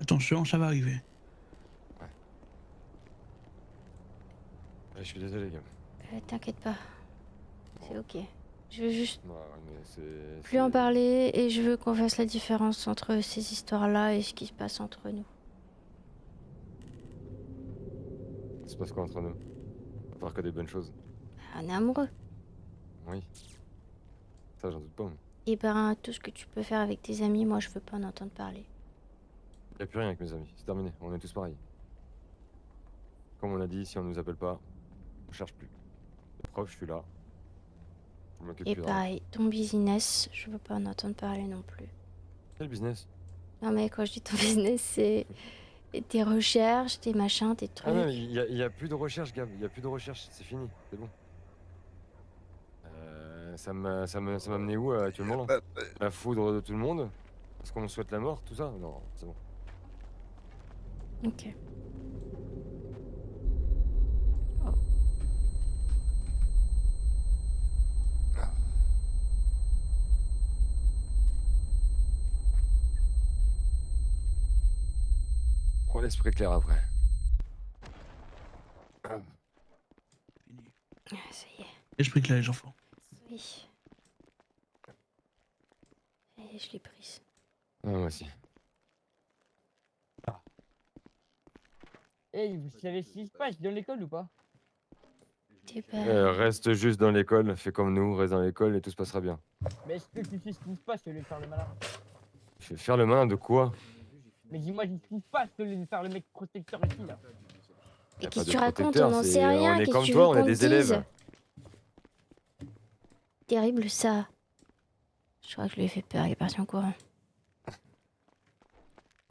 Attention, ça va arriver.
Ouais, je suis désolé, Gab.
T'inquiète pas. C'est ok. Je veux juste
Ouais, mais c'est.
plus en parler et je veux qu'on fasse la différence entre ces histoires-là et ce qui se passe entre nous.
Il se passe quoi entre nous? À part que des bonnes choses.
Un amoureux.
Oui. Ça, j'en doute pas. Moi.
Et ben, tout ce que tu peux faire avec tes amis, moi je veux pas en entendre parler.
Y'a plus rien avec mes amis, c'est terminé, on est tous pareils. Comme on a dit, si on nous appelle pas, on cherche plus. La preuve, je suis là. Je m'occupe
Et
plus de rien.
pareil, ton business, je veux pas en entendre parler non plus.
Quel business?
Non mais quand je dis ton business, c'est tes recherches, tes machins, tes trucs.
Ah non, y a plus de recherche, Gab, y a plus de recherche, c'est fini, c'est bon. Ça m'a amené où actuellement là? La foudre de tout le monde? Parce qu'on me souhaite la mort, tout ça? Non, c'est bon.
Ok.
Prends l'esprit clair après.
Ah, ça y est.
Esprit clair, les enfants.
Oui. Et je l'ai prise.
Ah, moi aussi.
Hey, vous savez ce qui se passe dans l'école ou pas?
Reste juste dans l'école, fais comme nous, reste dans l'école et tout se passera bien.
Mais est-ce que tu sais ce qui se passe au lieu de faire le malin?
Fais faire le malin de quoi?
Mais dis-moi ce qui se passe au lieu de faire le mec protecteur ici là.
Y a
qu'est-ce
pas
que
de
tu racontes?
protecteur,
On n'en
c'est-
sait rien.
On est
Qu'est-ce
comme
que tu
toi,
veux
on est
qu'on
des
te
élèves.
dise? Terrible ça. Je crois que je lui ai fait peur, il est parti en courant.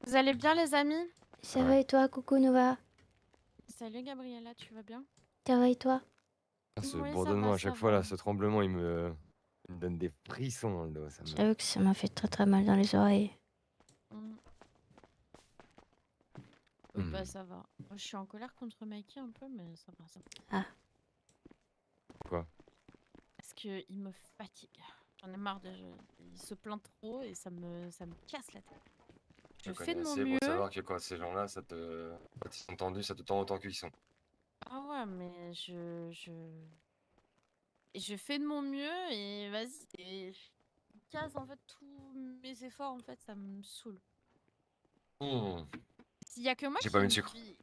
Vous allez bien les amis?
Ça va et toi, coucou Nova?
Salut Gabriella, tu vas bien?
Ça va et toi?
Ah, ce
Oui, ça
bourdonnement
va,
à chaque
ça
fois
va.
là, ce tremblement, il me donne des frissons dans le dos. Ça me...
J'avoue que ça m'a fait très très mal dans les oreilles.
Oui, bah ça va. Moi, je suis en colère contre Mikey un peu, mais ça va, ça va.
Ah.
Quoi?
Parce que il me fatigue. J'en ai marre il se plaint trop et ça me casse la tête. Je fais de mon
C'est
mieux.
pour savoir que quand ces gens-là, quand ils sont tendus, ça te tend autant qu'ils sont.
Ah ouais, mais je fais de mon mieux et vas-y, je casse en fait tous mes efforts en fait, ça me saoule. S'il y a que moi
J'ai
qui
pas mis
ai
de
une
sucre.
vie-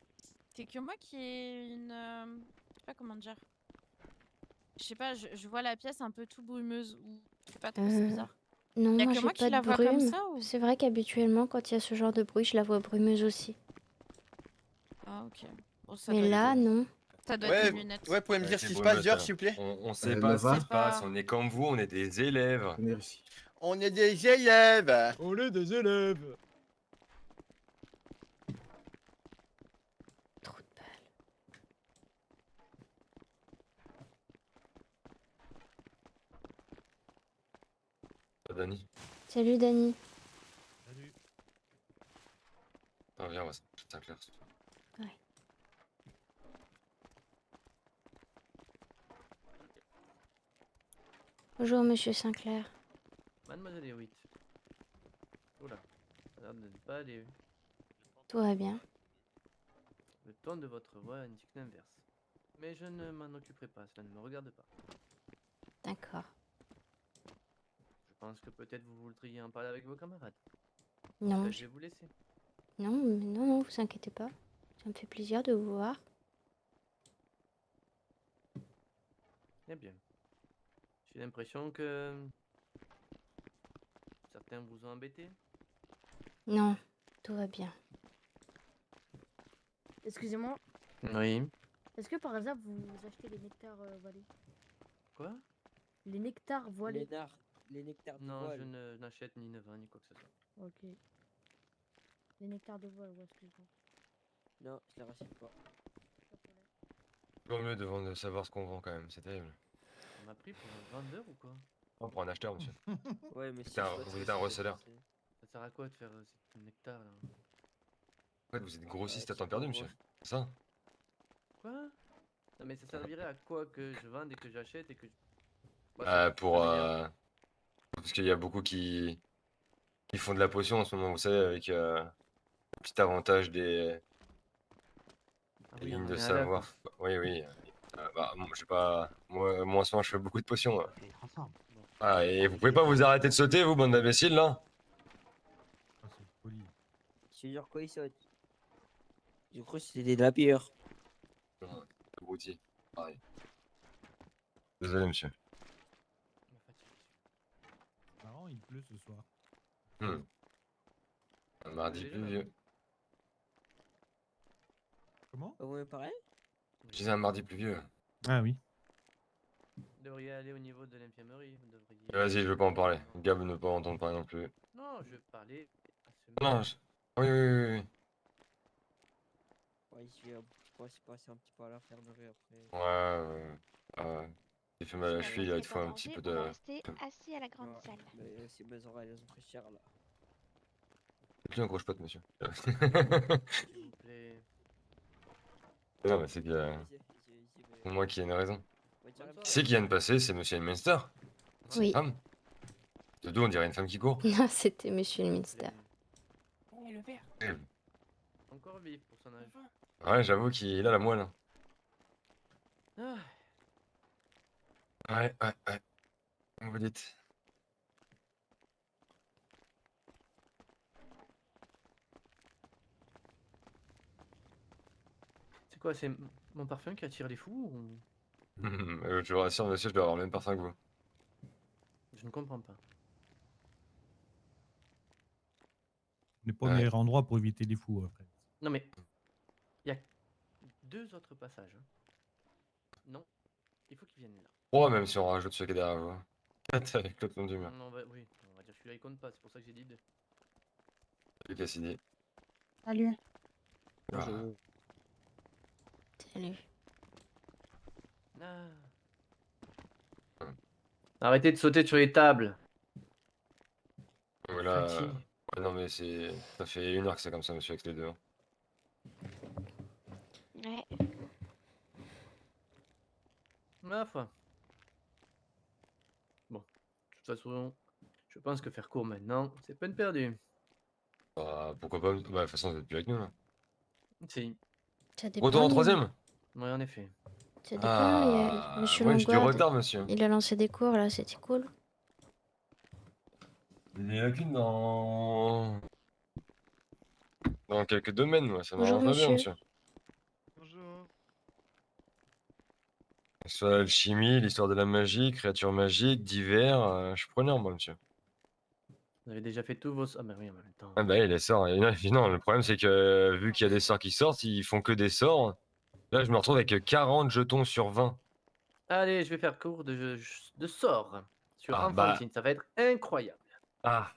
C'est que moi qui ai une... Je sais pas comment dire. Je sais pas, je vois la pièce un peu tout brumeuse. Ou... Je sais pas trop, c'est bizarre.
Non,
Y a
moi
que
j'ai
moi qui
pas de
la vois comme
brume.
ça ou...
C'est vrai qu'habituellement, quand il y a ce genre de bruit, je la vois brumeuse aussi.
Ah ok. Bon, ça doit
Mais
être-
là, non.
Ça doit être
Ouais,
mes lunettes.
ouais, pouvez me
Ouais,
dire
c'est
ce qui se
beau,
passe
meuf,
dehors,
alors.
s'il vous plaît?
On sait pas ce qui se passe, on est comme vous, on est des élèves.
On est des élèves.
On est des élèves.
Dani.
Salut Dani.
Attends, viens, on va Saint-Clair.
Ouais. Bonjour Monsieur Sinclair.
Mademoiselle Hewitt. Oula, ça a l'air de ne pas aller.
Tout va bien.
Le ton de votre voix indique l'inverse. Mais je ne m'en occuperai pas, cela ne me regarde pas.
D'accord.
Je pense que peut-être vous voudriez en parler avec vos camarades.
Non,
Je
je-
vais vous laisser.
non, vous inquiétez pas. Ça me fait plaisir de vous voir.
Eh bien. J'ai l'impression que... certains vous ont embêté.
Non, tout va bien.
Excusez-moi,
Oui.
est-ce que par hasard vous achetez les nectars voilés?
Quoi?
Les nectars voilés.
Les nectars de Non, je n'achète ni ne vends ni quoi que ce soit.
Ok. Les nectars de voile, ouais, excuse-moi.
Non, je les rachète pas.
Toujours mieux de savoir ce qu'on vend quand même, c'est terrible.
On m'a pris pour un vendeur ou quoi?
Oh, pour un acheteur, monsieur.
Ouais, mais
Vous êtes un receleur.
Ça sert à quoi de faire ce nectar là?
En fait, vous êtes grossiste à temps perdu, monsieur. C'est ça?
Quoi? Non mais ça servirait à quoi que je vende et que j'achète et que...
Pour... Parce qu'il y a beaucoup qui font de la potion en ce moment, vous savez, avec le petit avantage des
oui,
lignes
on
de
est à la
savoir. Oui, oui. Bah, je sais pas... Moi, en ce moment, je fais beaucoup de potions. Ah, et vous pouvez pas vous arrêter de sauter, vous, bande d'imbéciles, là?
Je jure quoi, il saute. Je crois que c'était de la pire.
Abruti. Pareil. Désolé, monsieur.
Marrant, il pleut ce soir.
Un mardi pluvieux.
Comment?
Ouais, pareil.
Je disais un mardi pluvieux.
Ah oui.
Vous devriez aller au niveau de l'infirmerie. Vous devriez...
Vas-y, je veux pas en parler. Gab ne pas entendre parler non plus.
Non, je parlais à ce
Non, oui, oui, oui, oui.
Ouais, je vais passer un petit peu à l'infirmerie après.
Ouais. J'ai fait mal à la cheville, là, il te faut un petit peu de...
Rester assis à la grande
Ouais,
salle.
mais aussi mes oreilles, elles ont pris cher là.
C'est plus un gros spot, monsieur.
S'il vous plaît.
Non, mais c'est que... C'est moi qui ai une raison. Qui c'est qui vient de passer? C'est monsieur Elminster? C'est
Oui.
une femme? De dos, on dirait une femme qui court.
Non, c'était Monsieur le Minster.
Eh, le verre.
Encore vif pour son âge.
Ouais, j'avoue qu'il a la moelle. Hein.
Ah,
Ouais. Vous dites.
c'est quoi, c'est mon parfum qui attire les fous ou...
Je vous rassure, monsieur, je dois avoir le même parfum que vous.
Je ne comprends pas.
On n'est pas au meilleur endroit pour éviter les fous après.
Non mais... Il y a 2 autres passages. Hein. Non, il faut qu'ils viennent là.
3 même si on rajoute ceux qui est derrière vous. 4 avec l'autre nom du mur.
Non, oui, on va dire celui-là il compte pas, c'est pour ça que j'ai dit 2.
Salut Cassidy.
Salut.
Bonjour.
Salut.
Ah. Arrêtez de sauter sur les tables.
Voilà.
Fatigue.
Ouais, non mais c'est... Ça fait 1 heure que c'est comme ça, monsieur, avec les deux. Hein.
Ouais.
Ma foi. Bon, de toute façon, je pense que faire court maintenant, c'est peine perdue.
Bah, pourquoi pas? Bah, de toute façon, vous êtes plus avec nous, là.
Si.
Ça dépend.
Retour en 3ème?
Oui, en effet.
Ça dépend. Il y a Monsieur
ouais, j'ai du
Longuard,
retard, monsieur.
il a lancé des cours là, c'était cool.
Il y a des lacunes dans... dans quelques domaines, moi, ça
Bonjour,
m'arrange bien,
monsieur.
monsieur.
Bonjour.
Que ce soit l'alchimie, l'histoire de la magie, créatures magiques, divers, je suis preneur, moi, monsieur.
Vous avez déjà fait tous vos... Ah bah oui, en même temps.
Ah bah oui, les sorts. Et non, le problème, c'est que vu qu'il y a des sorts qui sortent, ils font que des sorts. Là, je me retrouve avec 40 jetons sur 20.
Allez, je vais faire cours de sorts sur
Ah, bah.
Enfantine. Ça va être incroyable.
Ah.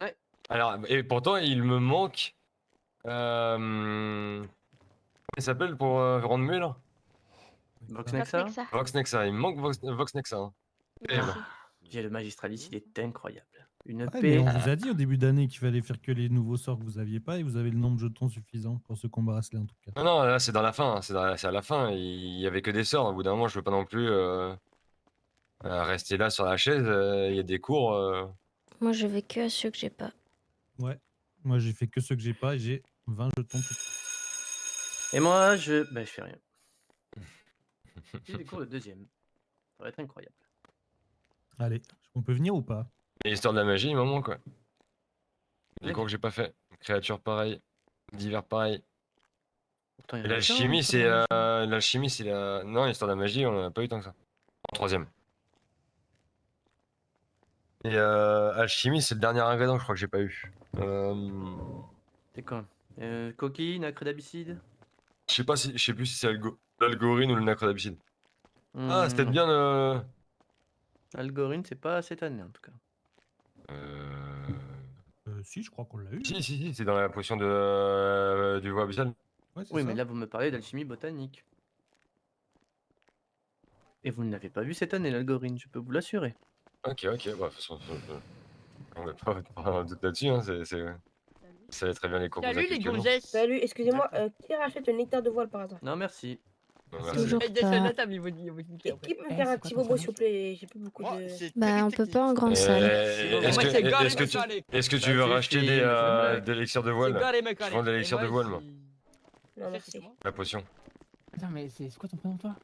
Ouais.
Alors, et pourtant, il me manque... Comment il s'appelle pour rendre mieux, là?
Vox Nexa.
Vox Nexa, il me manque Vox Nexa. Hein. Terrible.
J'ai le Magistralis, il est incroyable. Une
Ouais, mais
paix.
on vous a dit au début d'année qu'il fallait faire que les nouveaux sorts que vous aviez pas et vous avez le nombre de jetons suffisant pour ce combat bracelet en tout cas.
Non, non, là, c'est dans la fin. Hein, c'est à la fin. Il y avait que des sorts. Au bout d'un moment, je veux pas non plus rester là sur la chaise. Il y a des cours.
Moi, je vais que à ceux que j'ai pas.
Ouais, moi j'ai fait que ceux que j'ai pas et j'ai 20 jetons.
Et moi, je fais rien. J'ai des cours de deuxième. Ça va être incroyable.
Allez, on peut venir ou pas?
Et l'histoire de la magie, il me manque, quoi. Les
Ouais.
cours que j'ai pas fait. Créatures pareilles. Divers pareils.
Pourtant, il y
Et
en a
l'alchimie,
plein,
c'est
sur la magie.
l'alchimie, c'est la. Non, l'histoire de la magie, on en a pas eu tant que ça. En troisième. Et alchimie, c'est le dernier ingrédient, je crois que j'ai pas eu.
C'est quoi? Coquille, nacre d'abicide?
Je sais pas si, je sais plus si c'est l'algorine ou le nacre d'abicide. Ah, c'était bien le.
Algorine, c'est pas cette année en tout cas.
Si, je crois qu'on l'a eu.
Si, c'est dans la potion du voie abyssal.
Ouais, c'est
Oui,
ça.
mais là vous me parlez d'alchimie botanique. Et vous ne l'avez pas vu cette année, l'algorine, je peux vous l'assurer.
Ok, bah, de toute façon, on va pas prendre un doute là-dessus, hein, ça va très bien les cours que vous
Salut les
actuellement.
gonzesses. Salut, excusez-moi, qui rachète le nectar de voile par hasard?
Non, merci.
Non,
Toujours
merci.
pas.
Qui peut me faire un petit bobo s'il vous plaît? J'ai plus beaucoup de...
Bah, on peut pas en grande salle.
Est-ce que tu veux racheter des élixirs de voile? Je vends des élixirs de voile, moi.
Non, merci.
La potion.
Attends, mais c'est quoi ton prénom, toi?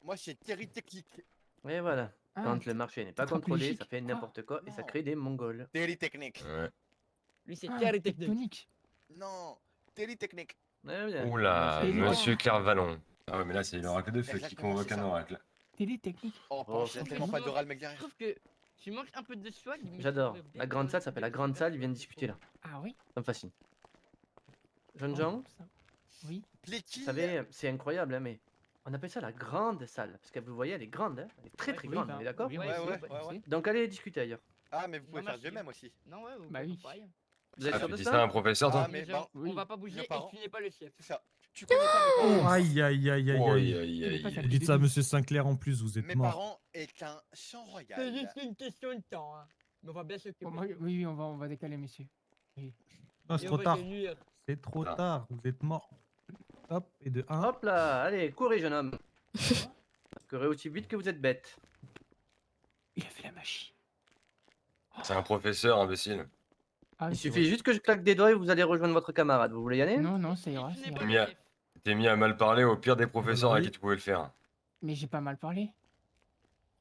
Moi, c'est Terry Technique.
Et voilà.
Ah,
Quand le marché n'est pas
très
contrôlé,
politique.
ça fait n'importe quoi et ça crée des Mongols.
Terry Technique.
Ouais.
Lui, c'est
Ah,
Terry
tectonique.
Non, Terry Technique.
Ouais, bien.
Oula,
Et moi
monsieur Clairvallon. Ah ouais, mais là, c'est l'oracle de feu qui
Exactement,
convoque
c'est
un
ça.
oracle.
Télétechnique.
Oh,
Oh,
j'ai tellement pas d'oral, mec,
Je
derrière.
trouve que tu manques un peu de swag. mais
J'adore.
je trouve
La grande salle s'appelle la grande salle, ils viennent discuter là.
Ah oui?
Ça me fascine. Jeunes
Oh,
gens,
ça- Oui.
vous savez, c'est incroyable, hein, mais on appelle ça la grande salle. Parce que vous voyez, elle est grande, hein. Elle est très très
Oui,
grande,
bah,
on est d'accord?
oui,
Ouais,
oui,
ouais,
bah,
ouais, ouais.
Donc allez discuter ailleurs.
Ah, mais vous pouvez
Non,
faire
merci.
de même aussi.
Non, ouais,
Bah oui.
pareil.
Vous êtes
Ah,
sûr
tu
de
dis
ça?
ça à un professeur, toi?
Ah, mais
Genre,
bon,
on va pas bouger
nos
et
parents.
tu n'es pas le chef.
C'est ça. Tu connais pas mes parents.
Aïe, aïe, aïe, aïe,
Oh,
aïe.
aïe, aïe, aïe.
Vous dites ça à monsieur Sinclair en plus, vous êtes
Mes
mort.
parents est un sang
C'est
royal.
juste une question de temps. Hein. Mais on va bien s'occuper.
Bon, oui, on va décaler, messieurs. Oui.
Non, c'est
Et
trop
on va
tard.
te nuire.
C'est trop
Ah.
tard, vous êtes mort. Hop, et de 1.
Hop là, allez, courez jeune homme. Courez aussi vite que vous êtes bête.
Il a fait la magie.
C'est un professeur, imbécile.
Ah,
Il
c'est
suffit
vrai.
juste que je claque des doigts et vous allez rejoindre votre camarade. Vous voulez y aller?
Non, non, ça ira.
Tu
ça
n'es
ira.
pas le
Mia.
chef.
T'es mis à mal parler au pire des professeurs
Alors,
à
oui.
qui tu pouvais le faire.
Mais j'ai pas mal parlé.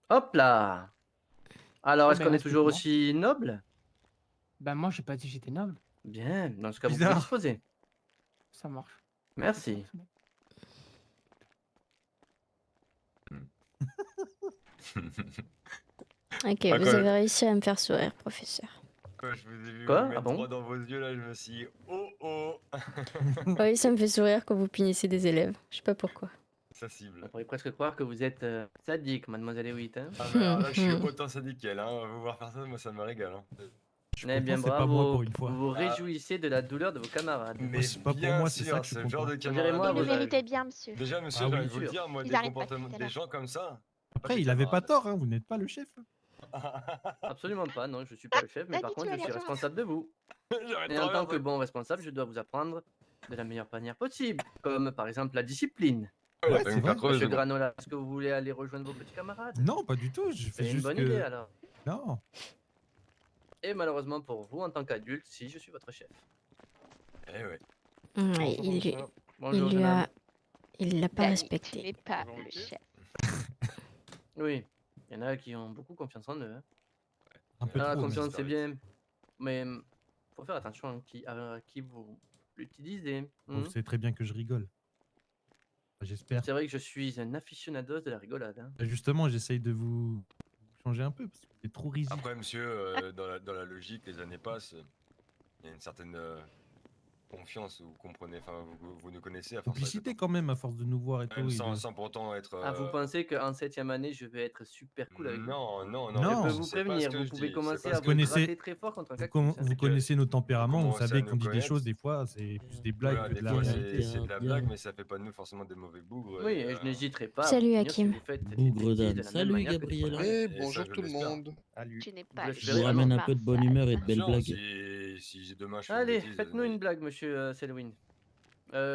Hop là. Alors,
Oh,
est-ce
ben,
qu'on est toujours
explique-moi.
aussi noble?
Bah, moi, j'ai pas dit que j'étais noble.
Bien, dans ce cas, vous
Bizarre.
pouvez disposer.
Ça marche.
Merci.
Ok,
Ah,
vous
quoi.
avez réussi à me faire sourire, professeur.
Quand je vous ai vu
Quoi?
vous mettre
Ah bon?
droit dans vos yeux, là, je me suis dit, oh oh.
Oui, ça me fait sourire quand vous punissez des élèves. Je sais pas pourquoi.
Ça cible.
On pourrait presque croire que vous êtes sadique, mademoiselle Hewitt. Hein?
Ah, mais alors là, je suis autant syndic qu'elle, hein. Vous voir faire ça, moi, ça me régale. Hein.
Eh bien,
content, c'est pas moi
bravo.
pour une fois.
Vous vous
Ah.
réjouissez de la douleur de vos camarades.
Mais
c'est pas pour
bien
moi, c'est
sûr,
ça que je suis
ce genre
content.
de
Dirais-moi,
camarade.
vous
Vous le méritez bien, monsieur.
Déjà, monsieur,
Ah
j'ai
oui.
envie de vous le dire, moi,
Ils
des
arrêtent pas
comportements
depuis tout à
des
l'heure.
gens comme ça.
Après, il avait pas tort, hein, vous n'êtes pas le chef.
Absolument pas, non, je suis pas le chef, mais
Ah,
par
dis-tu
contre, je
aller
suis
sur-
responsable de vous.
J'arrête
Et
de
en
regarder.
tant que bon responsable, je dois vous apprendre de la meilleure manière possible, comme par exemple la discipline.
Ouais,
Ouais,
t'as
c'est
une
vrai.
faire creuse,
Monsieur
moi.
Granola, est-ce que vous voulez aller rejoindre vos petits camarades?
Non, pas du tout, je fais
C'est une
juste
bonne
que...
idée alors.
Non.
Et malheureusement pour vous, en tant qu'adulte, si je suis votre chef.
Eh ouais.
Ouais,
Bonjour,
il
jeune
lui
homme.
a... Il l'a pas
Danny,
respecté.
Tu n'es pas
Bonjour,
le
monsieur.
chef.
Oui, il y en a qui ont beaucoup confiance en eux. Hein.
Un peu
Ah, la
trop,
confiance
même.
c'est bien, mais Faut faire attention à qui vous l'utilisez.
Vous savez très bien que je rigole. Enfin, j'espère.
C'est vrai que je suis un aficionados de la rigolade. Hein.
Justement, j'essaye de vous changer un peu parce que c'est trop rigide.
Après, monsieur, dans la logique, les années passent. Il y a une certaine confiance, vous comprenez, enfin, vous nous connaissez. À force
Complicité quand même, à force de nous voir et tout.
même
et de-
sans pourtant être.
Ah, vous pensez qu'en 7e année, je vais être super cool avec vous?
Non, non,
Non.
non.
Je peux vous
c'est pas
prévenir,
ce que
vous
je
pouvez
dis,
commencer
c'est
à
pas
vous
ce que-
gratter très fort contre un cactus. hein.
Vous connaissez nos tempéraments, vous
commencez à
savez
nous
qu'on dit des
connaître.
choses, des fois, c'est plus des blagues
Voilà,
que
des
de la
fois,
réalité.
c'est de la blague, mais ça fait pas de nous forcément des mauvais bougres.
Oui, et je n'hésiterai pas à
Salut,
vous punir si
Hakim.
vous faites des
Bougre
bêtises
d'âne.
de la même
Salut,
manière que des
Gabriela.
fois.
Eh,
Et ça,
bonjour
je
tout le
l'espère.
monde.
Tu n'es
Vous
pas
le
Je
ferez
vous
alors.
ramène un peu de bonne humeur et de belles
Attention,
blagues.
si demain je fais une
Allez,
bêtise,
faites-nous une blague, monsieur Selwyn.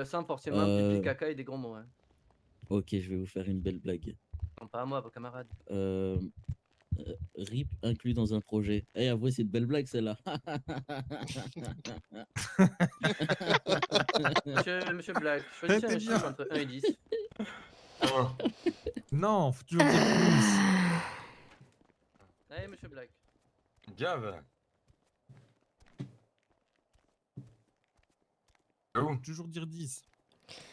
Sans forcément
Euh,
pipi, caca et des gros mots. Hein.
Ok, je vais vous faire une belle blague.
Non, pas à moi, à vos camarades.
RIP inclus dans un projet. Eh, avouez, c'est une belle blague celle-là.
Monsieur Black, choisissez un
C'était
chiffre
bien.
entre 1 et 10.
Non, faut toujours dire plus.
Allez, monsieur Black.
Gave.
Faut toujours dire 10.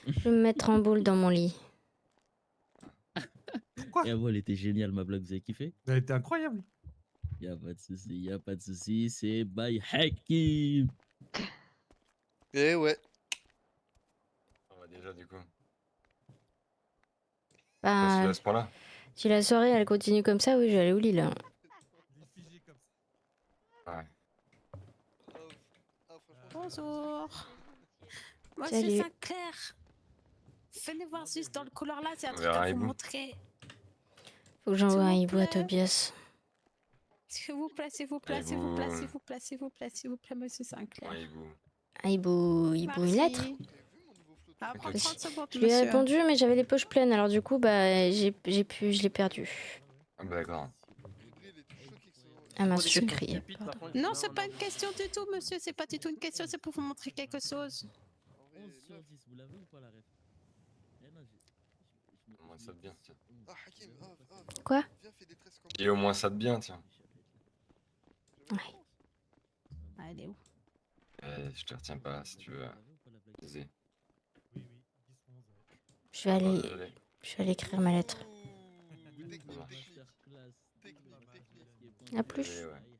Je vais me mettre en boule dans mon lit.
Et avouez, elle était géniale ma blague, vous avez kiffé?
Elle était incroyable.
Y a pas de souci, y a pas de souci, c'est by Hakim.
Eh ouais.
On va déjà du coup.
Bah,
À ce point-là.
si la soirée elle continue comme ça, oui, je vais aller au lit là.
Ouais.
Bonjour. Moi,
Salut.
c'est Sinclair. Venez voir juste dans le couloir là, c'est un
On
truc
verra
à
un
vous
hibou.
montrer.
Faut que j'envoie un
S'il vous
hibou à
plaît.
Tobias.
S'il vous plaît, s'il vous plaît, s'il vous plaît, s'il vous plaît, s'il vous plaît, s'il vous plaît, monsieur Sinclair.
Un hibou une lettre.
Ah, prends 30 secondes,
Je lui ai
monsieur.
répondu, mais j'avais les poches pleines, alors du coup, bah, je l'ai perdu.
Ah bah d'accord.
Ah mince, je criais.
Non, c'est pas une question du tout, monsieur. C'est pas du tout une question, c'est pour vous montrer quelque chose.
11 sur 10, vous l'avez ou pas la ref?
Au moins ça de bien, tiens.
Ah, Hakim,
Quoi?
Et au moins ça de bien, tiens.
Ah, elle est où?
Je te retiens pas si tu veux. Baiser.
Je vais aller écrire ma lettre. À plus.
Ouais.